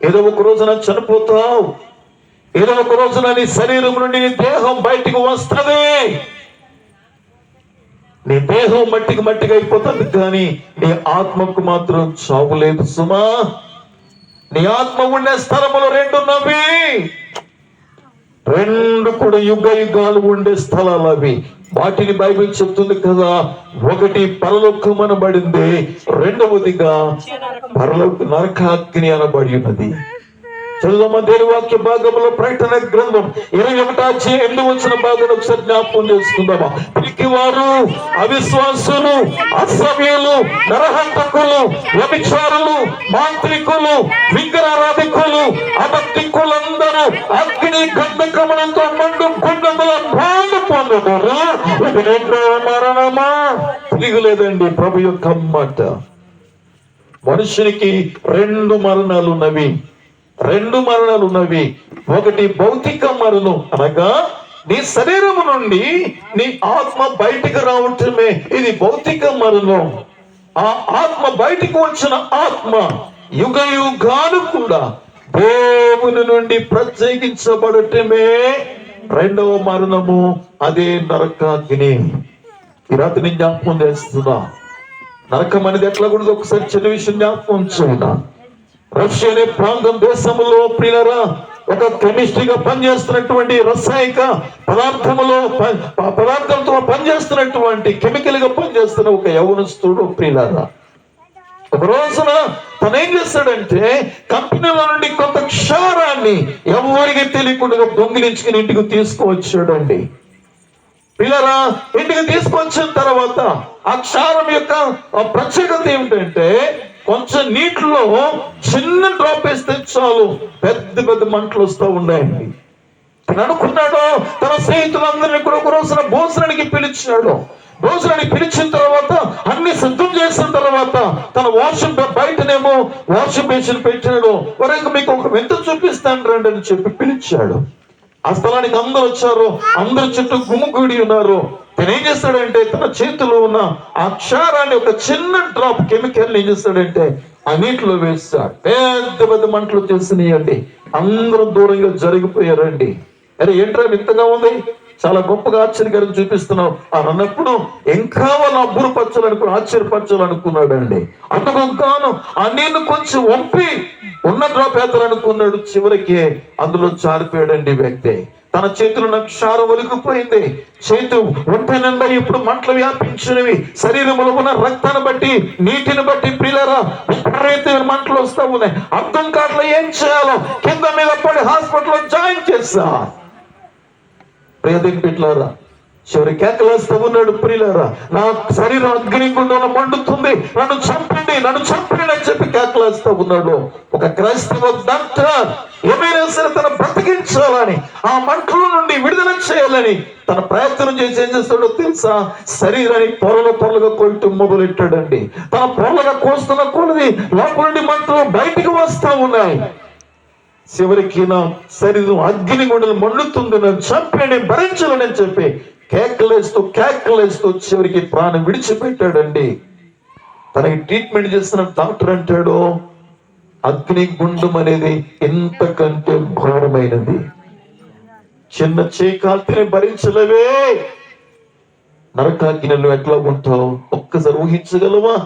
Speaker 1: ఏదో ఒక రోజున చనిపోతావు, ఏదో ఒక రోజున నీ శరీరం నుండి నీ దేహం బయటికి వస్తుంది. నీ దేహం మట్టిగా అయిపోతుంది, కానీ నీ ఆత్మకు మాత్రం చావు లేదు సుమా. నీ ఆత్మ ఉండే స్థలములు రెండున్నవి, రెండు కూడా యుగ యుగాలు ఉండే స్థలాలు అవి. వాటిని బైబిల్ చెప్తుంది కదా, ఒకటి పరలోకం అనబడింది, రెండవదిగా పరలోక నరకాగ్ని అనబడి ఉన్నది. చదువుమ దేని వాక్య భాగంలో ప్రకటన గ్రంథం 21 వచ్చిన భాగం ఒకసారి జ్ఞాపకం చేసుకుందామా. పిరికివారు, అవిశ్వాసులు, అసభ్యులు, నరహంతకులు, వ్యభిచారులు, మాంత్రికులు, విగ్రహారాధికులు, అబద్ధికులందరూ అగ్ని గంధకములతో మండు గుండముల బాధ పొందుతారు. ఇది రెండో మరణమా? తిరుగులేదండి ప్రభు యొక్క మాట. మనుషునికి రెండు మరణాలు ఉన్నవి. ఒకటి భౌతిక మరణం, అనగా నీ శరీరము నుండి నీ ఆత్మ బయటికి రావటమే, ఇది భౌతిక మరణం. ఆ ఆత్మ బయటికి వచ్చిన ఆత్మ యుగ యుగాలు కూడా దేవుని నుండి ప్రత్యేకించబడటమే రెండవ మరణము, అదే నరకాగ్ని. ఈ రాత్రి నేను జ్ఞాపకం చేస్తున్నా, నరకం అనేది ఎట్లా కూడా ఒకసారి చిన్న విషయం జ్ఞాపకం చేయునా. రష్యా అనే ప్రాంతం దేశంలో ప్రియులారా, ఒక కెమిస్ట్రీగా పనిచేస్తున్నటువంటి రసాయనిక పదార్థంతో పనిచేస్తున్నటువంటి కెమికల్ గా పనిచేస్తున్న ఒక యవనస్తుడు ప్రియులారా, ఒక రోజున తను ఏం చేస్తాడంటే కంపెనీల నుండి కొంత క్షారాన్ని ఎవరికి తెలియకుండా దొంగిలించుకుని ఇంటికి తీసుకువచ్చాడండి. పిల్లరా, ఇంటికి తీసుకొచ్చిన తర్వాత ఆ క్షారం యొక్క ప్రత్యేకత ఏమిటంటే, కొంచెం నీటిలో చిన్న డ్రాప్ వేస్తే చాలు పెద్ద పెద్ద మంటలు వస్తూ ఉన్నాయండి. తను అనుకున్నాడు, తన స్నేహితులందరినీ కూడా ఒక రోజున భోజనానికి పిలిచాడు. భోజనానికి పిలిచిన తర్వాత అన్ని సిద్ధం చేసిన తర్వాత తన వాషింగ్ బయటనేమో వాషింగ్ బేసిన్ పెట్టాడు. వరకు మీకు ఒక వింత చూపిస్తాను రండి అని చెప్పి పిలిచాడు. ఆ స్థలానికి అందరూ వచ్చారు, అందరు చుట్టూ గుమిగూడి ఉన్నారు. తను ఏం చేస్తాడంటే తన చేతిలో ఉన్న ఆ క్షారాన్ని, ఒక చిన్న డ్రాప్ కెమికల్ ఏం చేస్తాడంటే ఆ నీటిలో వేస్తాడు. పెద్ద పెద్ద మంటలు చేసినాయండి. అందరూ దూరంగా జరిగిపోయారండి. అరే ఏంట్రా ఇంతగా ఉంది, చాలా గొప్పగా ఆశ్చర్యకరం చూపిస్తున్నావు అని అన్నప్పుడు ఇంకా వాళ్ళు ఆశ్చర్యపరచాలనుకున్నాడండి. అందుకు ఆ నీళ్లు కొంచెం వంపి ఉన్న డ్రాప్ వేద్దాలనుకున్నాడు. చివరికి అందులో జారిపోయాడండి వ్యక్తి. తన చేతులు క్షారం ఒలికిపోయింది. చేతు ఒంటి నిండా ఇప్పుడు మంటలు వ్యాపించినవి. శరీరంలో ఉన్న రక్తాన్ని బట్టి, నీటిని బట్టి ప్రియులారా విపరీతమైన మంటలు వస్తూ ఉన్నాయి. అర్థం కావట్లే ఏం చేయాలో. కింద మీద పడి హాస్పిటల్లో జాయిన్ చేశా. ప్రియదేవి బిడ్డలారా, చివరి కేకలేస్తూ ఉన్నాడు. ప్రియులారా, నా శరీరం అగ్ని గుండంలో మండుతుంది, నన్ను చంపండి అని చెప్పి కేకలేస్తూ ఉన్నాడు. ఒక క్రైస్తవ డాక్టర్ ఏమైనా సరే తన బ్రతికించాలని, ఆ మంటల నుండి విడుదల చేయాలని తన ప్రయత్నం చేసి ఏం చేస్తాడో తెలుసా, శరీరాన్ని పొరలుగా కొట్టు మొదలెట్టాడండి. తన పొరలుగా కోస్తున్న కొలది లోపల నుండి మంటలు బయటికి వస్తూ ఉన్నాయి. చివరికి నా శరీరం అగ్ని గుండెలు మండుతుంది, నన్ను చంపేని భరించాలని చెప్పి కేకలేస్తూ చివరికి ప్రాణం విడిచిపెట్టాడండి. తనకి ట్రీట్మెంట్ చేస్తున్న డాక్టర్ అంటాడు, అగ్ని గుండం అనేది ఎంతకంటే ఘోరమైనది. చిన్న చేకాల్తేనే భరించలేవే, నరకాగ్నిలో ఎట్లా ఉంటావు ఒక్కసారి ఊహించగలవా?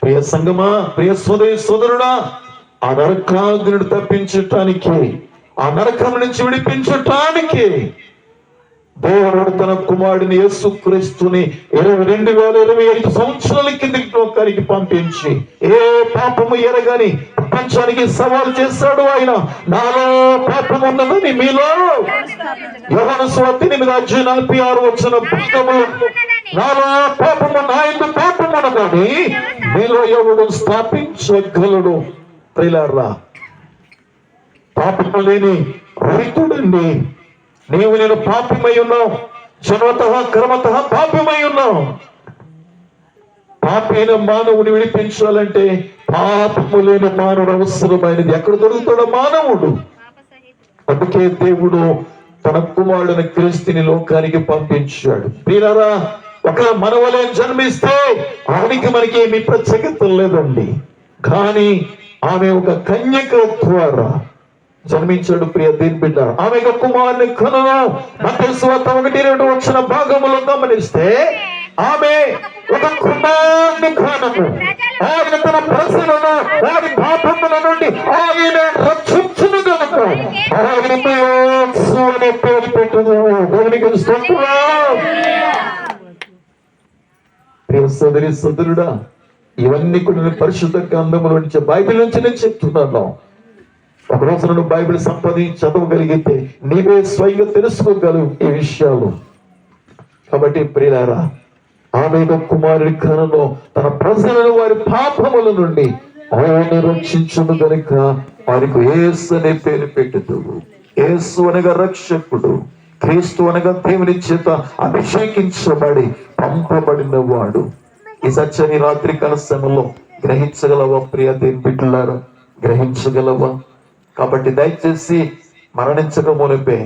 Speaker 1: ప్రియ సంగమా, ప్రియ సోదరుడా, ఆ నరకాగ్నిని తప్పించటానికి, ఆ నరకం నుంచి విడిపించటానికి దేవుడు తన కుమారుడిని యేసుక్రీస్తుని 2025 సంవత్సరాల కిందకి లోకానికి పంపించి ఏ పాపము ఎరగని ప్రపంచానికి సవాల్ చేశాడు ఆయన. నాలో పాపం ఉన్నదని మీలో యోహాను సువార్త 8:46 భాగములో నాలో పాపము నా యందు పాపము ఉన్నదని మీలో ఎవడు స్థాపించగలడు? ప్రియులారా, పాపము లేని రైతుడండి నీవు. నేను పాపమై ఉన్నావు, జన్మత కర్మత పాపమై ఉన్నావు. పాపైన మానవుని విడిపించాలంటే పాపము లేని మానవుడు అవసరమైనది. ఎక్కడ దొరుకుతాడు మానవుడు? అందుకే దేవుడు తన కుమారుడిని క్రీస్తుని లోకానికి పంపించాడు. ప్రియులారా, ఒక మనవలే జన్మిస్తే ఆమెకి మనకి ఏమి ప్రత్యేకత లేదండి, కానీ ఆమె ఒక కన్యక ద్వారా జన్మించాడు. ప్రియ దేవుని బిడ్డ, ఆమె కుమారుని కనును మత్తయి సువార్త 1:2 భాగములో గమనిస్తే ఆమె ఒక కుమారుని కనును. ఆయన తన ప్రజలను వారి పాపముల నుండి ఆయన రక్షించును గనుక ఆయనకు యేసు అనే పేరు పెట్టును. దేవునికి స్తోత్రం. ప్రియ సోదరి సోదరుడా, ఇవన్నీ కూడా నేను పరిశుద్ధ గ్రంథముల నుంచి బైబిల్ నుంచి నేను చెప్తున్నాను. ఒక రోజు నువ్వు బైబిల్ సంపాదించి చదవగలిగితే నీవే స్వయంగా తెలుసుకోగలవు ఈ విషయాలు. కాబట్టి ప్రియులారా, ఆమె కుమారుడి కనులో తన ప్రజలను వారి పాపముల నుండి ఆయన రక్షించును గనుక వారికి యేసు అనే పేరు పెట్టుదు. యేసు అనగా రక్షకుడు, క్రీస్తు అనగా దేవుని చేత అభిషేకించబడి పంపబడిన వాడు. ఈ సత్యాన్ని రాత్రి కాల సమయంలో గ్రహించగలవా? ప్రియ దేవుని బిడ్డలారా, గ్రహించగలవా? కాబట్టి దయచేసి మరణించక మునిపే,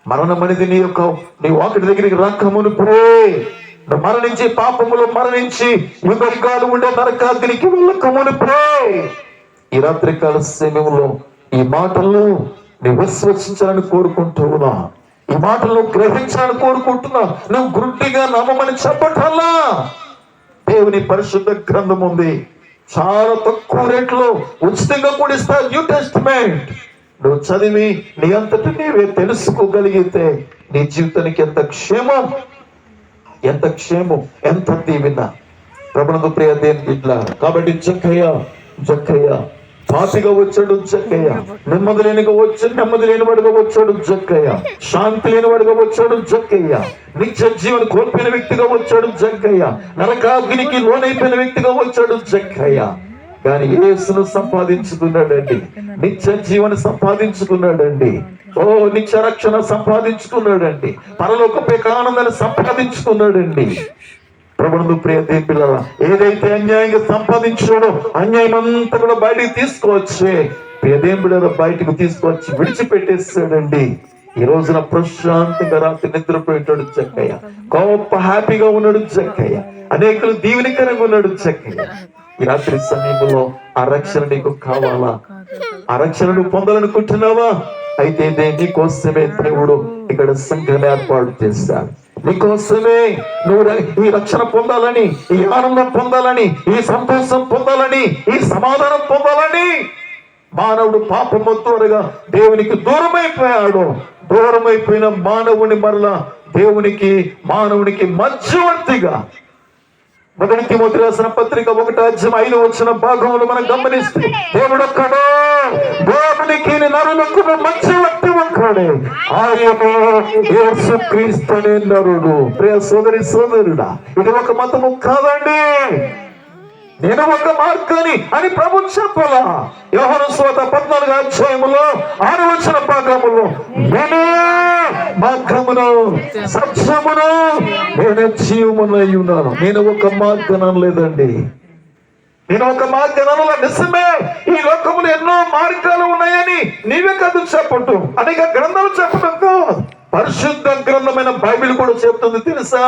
Speaker 1: మరణం అనేది నీ వాకిటి దగ్గరికి రాక మునిపే, మరణించి పాపములు మరణించి యుగాలు ఉండే నరకాగ్నికి వెళ్ళక మునిపే ఈ రాత్రి కాల సమయంలో ఈ మాటలను నువ్వు విశ్వసించాలని కోరుకుంటున్నా. ఈ మాటలను గ్రహించాలని కోరుకుంటున్నా. నువ్వు గుడ్డిగా నమ్మమని చెప్పటల్లా. దేవుని పరిశుద్ధ గ్రంథం ఉంది, చాలా తక్కువ రేట్లో ఉచితంగా కూడా ఇస్తారు. న్యూ టెస్టిమెంట్ నువ్వు చదివి నీ అంతటి నీవే తెలుసుకోగలిగితే నీ జీవితానికి ఎంత క్షేమం, ఎంత క్షేమం, ఎంత దీవెన. ప్రభునందు ప్రియ దేవుని బిడ్డలారా, కాబట్టి జక్కయ్య పాపిగా వచ్చాడు జక్కయ్య, నెమ్మది లేనివాడుగా వచ్చాడు జక్కయ్య, శాంతి లేనివాడుగా వచ్చాడు జక్కయ్య, నిత్య జీవన కోల్పోయిన వ్యక్తిగా వచ్చాడు జక్కయ్య, నరకాగ్నికి లోనైపోయిన వ్యక్తిగా వచ్చాడు జక్కయ్య. కానీ యేసును సంపాదించుకున్నాడండి, నిత్య జీవన సంపాదించుకున్నాడండి, నిత్య రక్షణ సంపాదించుకున్నాడండి, పరలోకపై ఆనందాన్ని సంపాదించుకున్నాడండి. ప్రభునందు ప్రియ దేవుని పిల్లరా, ఏదైతే అన్యాయంగా సంపాదించాడో అన్యాయం అంతా కూడా బయటికి తీసుకువచ్చే ప్రియ దేవుని పిల్లరా, బయటకు తీసుకువచ్చి విడిచిపెట్టేస్తాడండి. ఈ రోజున ప్రశాంతంగా రాత్రి నిద్రపోయేటాడు జక్కయ్య, గొప్ప హ్యాపీగా ఉన్నాడు జక్కయ్య, అనేకులు దీవెనకరంగా ఉన్నాడు జక్కయ్య. ఈ రాత్రి సమయంలో ఆ రక్షణ నీకు కావాలా? ఆ రక్షణ నువ్వు పొందాలనుకుంటున్నావా? అయితే నీకోసమే దేవుడు ఇక్కడ సంఘాన్ని ఏర్పాటు చేశాడు. నీకోసమే నువ్వు ఈ రక్షణ పొందాలని, ఈ ఆనందం పొందాలని, ఈ సంతోషం పొందాలని, ఈ సమాధానం పొందాలని. మానవుడు పాపము త్వరగా దేవునికి దూరమైపోయాడు. దూరమైపోయిన మానవుని మరలా దేవునికి మానవునికి మధ్యవర్తిగా మొదటి తిమోతి రాసిన పత్రిక 1:5 భాగంలో మనం గమనిస్తే దేవుడు ఒక్కడే, దేవునికి నరులకు మధ్యవర్తి ఒక్కడే, ఆయన యేసుక్రీస్తు అనే నరుడు. ప్రియ సోదరి సోదరుడా, ఇది ఒక మతము కాదండి, నేను ఒక మార్గాన్ని అని ప్రభు చెప్పాలా? యోహాను సువార్త 14:6 భాగములో నేనే మార్గమును సత్యమును నేను జీవమునై ఉన్నాను. నేను ఒక మార్గం లేదండి, నేను ఒక మార్గం నిజమే. ఈ లోకములో ఎన్నో మార్గాలు ఉన్నాయని నీవే కాదు చెప్పటం, అనేక గ్రంథాలు చెప్పటం కాదు, పరిశుద్ధ గ్రంథమైన బైబిల్ కూడా చెప్తుంది. తెలుసా?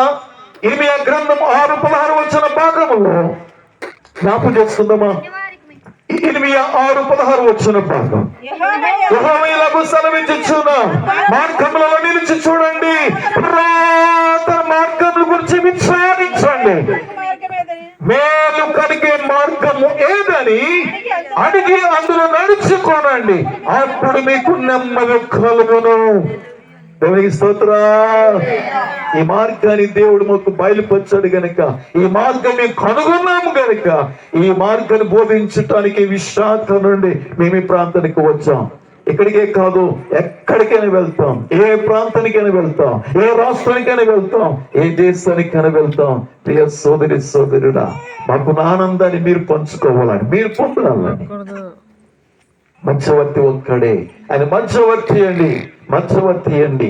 Speaker 1: ఇర్మియా గ్రంథం 6:16 భాగములో జ్ఞాపకం చేసుకుందామా? 6:16 భాగం, యెహోవా ఇలాగూ సెలవిచ్చుచున్నా, మార్గములలో నిలిచి చూడండి, పురాతన మార్గముల గురించి విచారించండి, మేలు కలిగే మార్గము ఏదని అడిగి అందులో నడుచుకోనండి, అప్పుడు మీకు నెమ్మది కలుగును. దేవునికి స్తోత్రం. ఈ మార్గాన్ని దేవుడు మాకు బయలుపరిచాడు గనుక, ఈ మార్గం మేము కనుగొన్నాము గనుక, ఈ మార్గాన్ని బోధించటానికి విశాఖ నుండి మేము ఈ ప్రాంతానికి వచ్చాం. ఇక్కడికే కాదు, ఎక్కడికైనా వెళ్తాం, ఏ ప్రాంతానికైనా వెళ్తాం, ఏ రాష్ట్రానికైనా వెళ్తాం, ఏ దేశానికైనా వెళ్తాం. ప్రియ సోదరి సోదరుడా, మాకు ఆనందాన్ని మీరు పంచుకోవాలని, మీరు పొందాలని. మధ్యవర్తి ఒక్కడే, ఆయన మధ్యవర్తి అండి, మధ్యవర్తి అండి.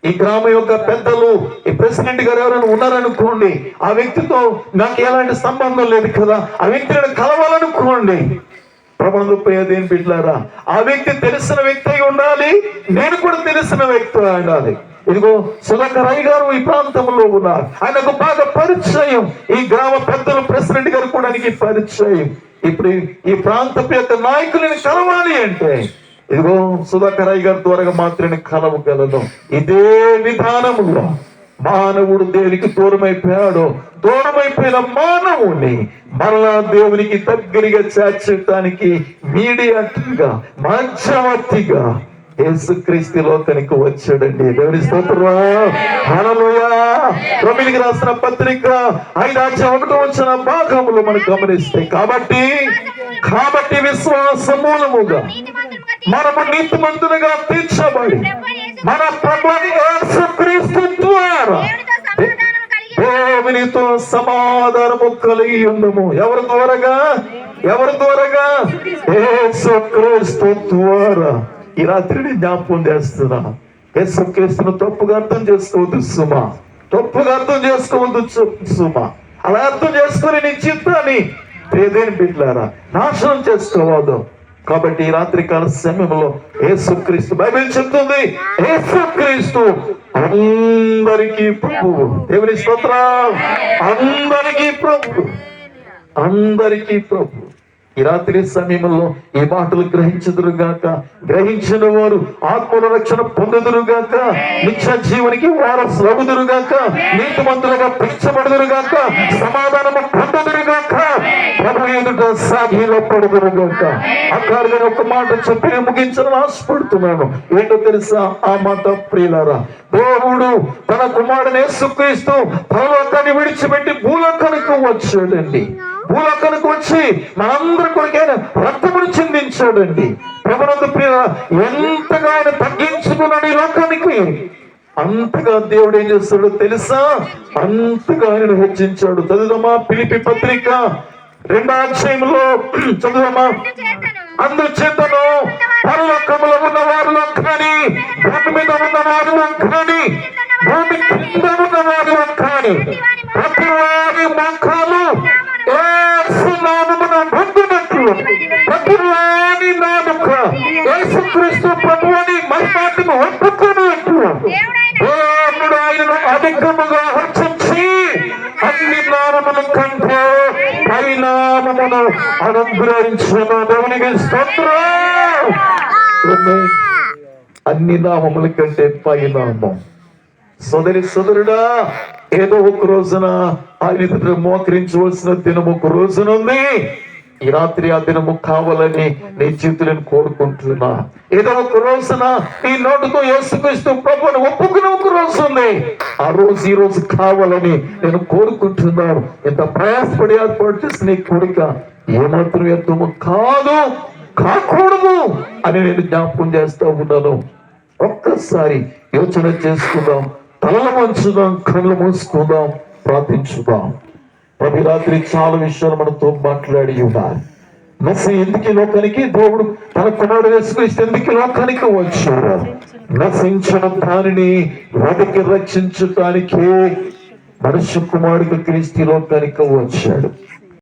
Speaker 1: ఈ గ్రామం యొక్క పెద్దలు, ఈ ప్రెసిడెంట్ గారు ఎవరైనా ఉన్నారనుకోండి, ఆ వ్యక్తితో నాకు ఎలాంటి సంబంధం లేదు కదా, ఆ వ్యక్తిని కలవాలనుకోండి. ప్రబంధం బిడ్డలారా, ఆ వ్యక్తి తెలిసిన వ్యక్తి అయి ఉండాలి, నేను కూడా తెలిసిన వ్యక్తి ఉండాలి. ఇదిగో సుధాకర్ అయ్య గారు ఈ ప్రాంతంలో ఉన్నారు, ఆయనకు బాగా పరిచయం. ఈ గ్రామ పెద్దలు, ప్రెసిడెంట్ గారు కూడా పరిచయం. ఇప్పుడు ఈ ప్రాంతం యొక్క నాయకులను కలవాలి అంటే ఇదిగో సుధాకర్ అయ్య గారి ద్వారా మాత్రమే కలవగలను. ఇదే విధానములో మానవుడు దేవునికి దూరమైపోయాడు, దూరమైపోయిన మానవుని మరలా దేవునికి దగ్గరగా చేర్చడానికి మీడియాగా, మధ్యవర్తిగా యేసుక్రీస్తు లోకానికి వచ్చాడండి. దేవుని స్తోత్రం. హల్లెలూయా. రోమీయులకు రాసిన పత్రిక 5:1 భాగములు మనం గమనిస్తే, కాబట్టి విశ్వాస మూలముగా మనము నీతిమంతులుగా తీర్చబడి మన ప్రభువు యేసుక్రీస్తు ద్వారా దేవునితో సమాధానము కలిగి ఉండము. ఎవరి ద్వారాగా? యేసుక్రీస్తు ద్వారా. ఈ రాత్రిని జ్ఞాపకం చేస్తున్నా, యేసుక్రీస్తును తప్పుగా అర్థం చేసుకోవద్దు సుమా, తప్పుగా అర్థం చేసుకోవద్దు సుమా. అలా అర్థం చేసుకుని నీ చిత్తాన్ని ఏదేని బిడ్డలారా నాశనం చేసుకోవద్దు. కాబట్టి ఈ రాత్రికాల సమయంలో యేసుక్రీస్తు, బైబిల్ చెప్తుంది, యేసుక్రీస్తు అందరికీ ప్రభువు. దేవుని స్తోత్రం. అందరికీ ప్రభు. ఈ రాత్రి సమయంలో ఈ మాటలు గ్రహించుదురుగాక, గ్రహించిన వారు ఆత్మల రక్షణ పొందుదురుగాక, నిత్య జీవనికి వారసులగుదురుగాక, నీతిమంతులుగా పెంచబడుదురుగాక, సమాధానము పొందుదురుగాక, ప్రభు ఎదుట సాగిలో పడుదురుగాక. అక్కడ ఒక మాట చెప్పి ముగించాలని ఆశపడుతున్నాను. ఏంటో తెలుసా ఆ మాట ప్రియులారా? దేవుడు తన కుమారుని యేసుక్రీస్తు పరలోకాన్ని విడిచిపెట్టి భూలోకానికి వచ్చాడండి. భూలోకానికి వచ్చి మనందరి కొరకైన రక్తమును చిందించాడండి. ప్రభునందు ప్రియ, ఎంతగా ఆయన తగ్గించుకున్నాడు ఈ లోకానికి, అంతగా దేవుడు ఏం చేస్తాడో తెలుసా? అంతగా ఆయన హెచ్చించాడు. చదువుదామా ఫిలిప్పీ పత్రిక 2వ అధ్యాయంలో చదువుదామా. అందుచేతను పరలోకములో ఉన్న వారిలో కానీ, భూమి మీద ఉన్న వారిలో కానీ, భూమి కింద ఉన్న వారిలో కానీ, ప్రతి వారి ముఖాలు యేసు నామమున వంగునట్లు, ప్రతి వారి నామమున యేసుక్రీస్తు ప్రభువుని మహిమార్థము ఒప్పుకొనునట్లు దేవుడు ఆయనను అధికముగా హెచ్చించి అన్ని నామముల కంటే పై నామమును అనుగ్రహించును. దేవునికి స్తోత్రం. అన్ని నామముల కంటే పై నామం. సోదరుడా, ఏదో ఒక రోజున ఆయన మోకరించవలసిన దినము ఒక రోజునుంది. ఈ రాత్రి ఆ దినము కావాలని నీ జీవితాలను కోరుకుంటున్నా. ఏదో ఒక రోజున ఈ నోటుతో యేసుక్రీస్తు ప్రభువుని ఒప్పుకునే ఒక రోజు ఉంది. ఆ రోజు ఈ రోజు కావాలని నేను కోరుకుంటున్నాను. ఇంత ప్రయాసపడి ఏర్పాటు చేసిన ఈ కోరిక ఏమాత్రం ఎంతము కాకూడదు అని నేను జ్ఞాపకం చేస్తా ఉన్నాను. ఒక్కసారి యోచన చేసుకుందాం, తలలు వంచుదాం, కళ్ళు మూసుకుందాం, ప్రార్థించుదాం. ప్రభు రాత్రి చాలా విషయాలు మనతో మాట్లాడి ఉన్నారు. మెస్సీ ఎందుకు లోకానికి, దేవుడు తన కుమారుడు యేసుక్రీస్తు ఎందుకు లోకానికి వచ్చాడు? నశించిన దానిని వెతికి రక్షించటానికే మనుష్య కుమారుడు క్రీస్తు లోకానికి వచ్చాడు.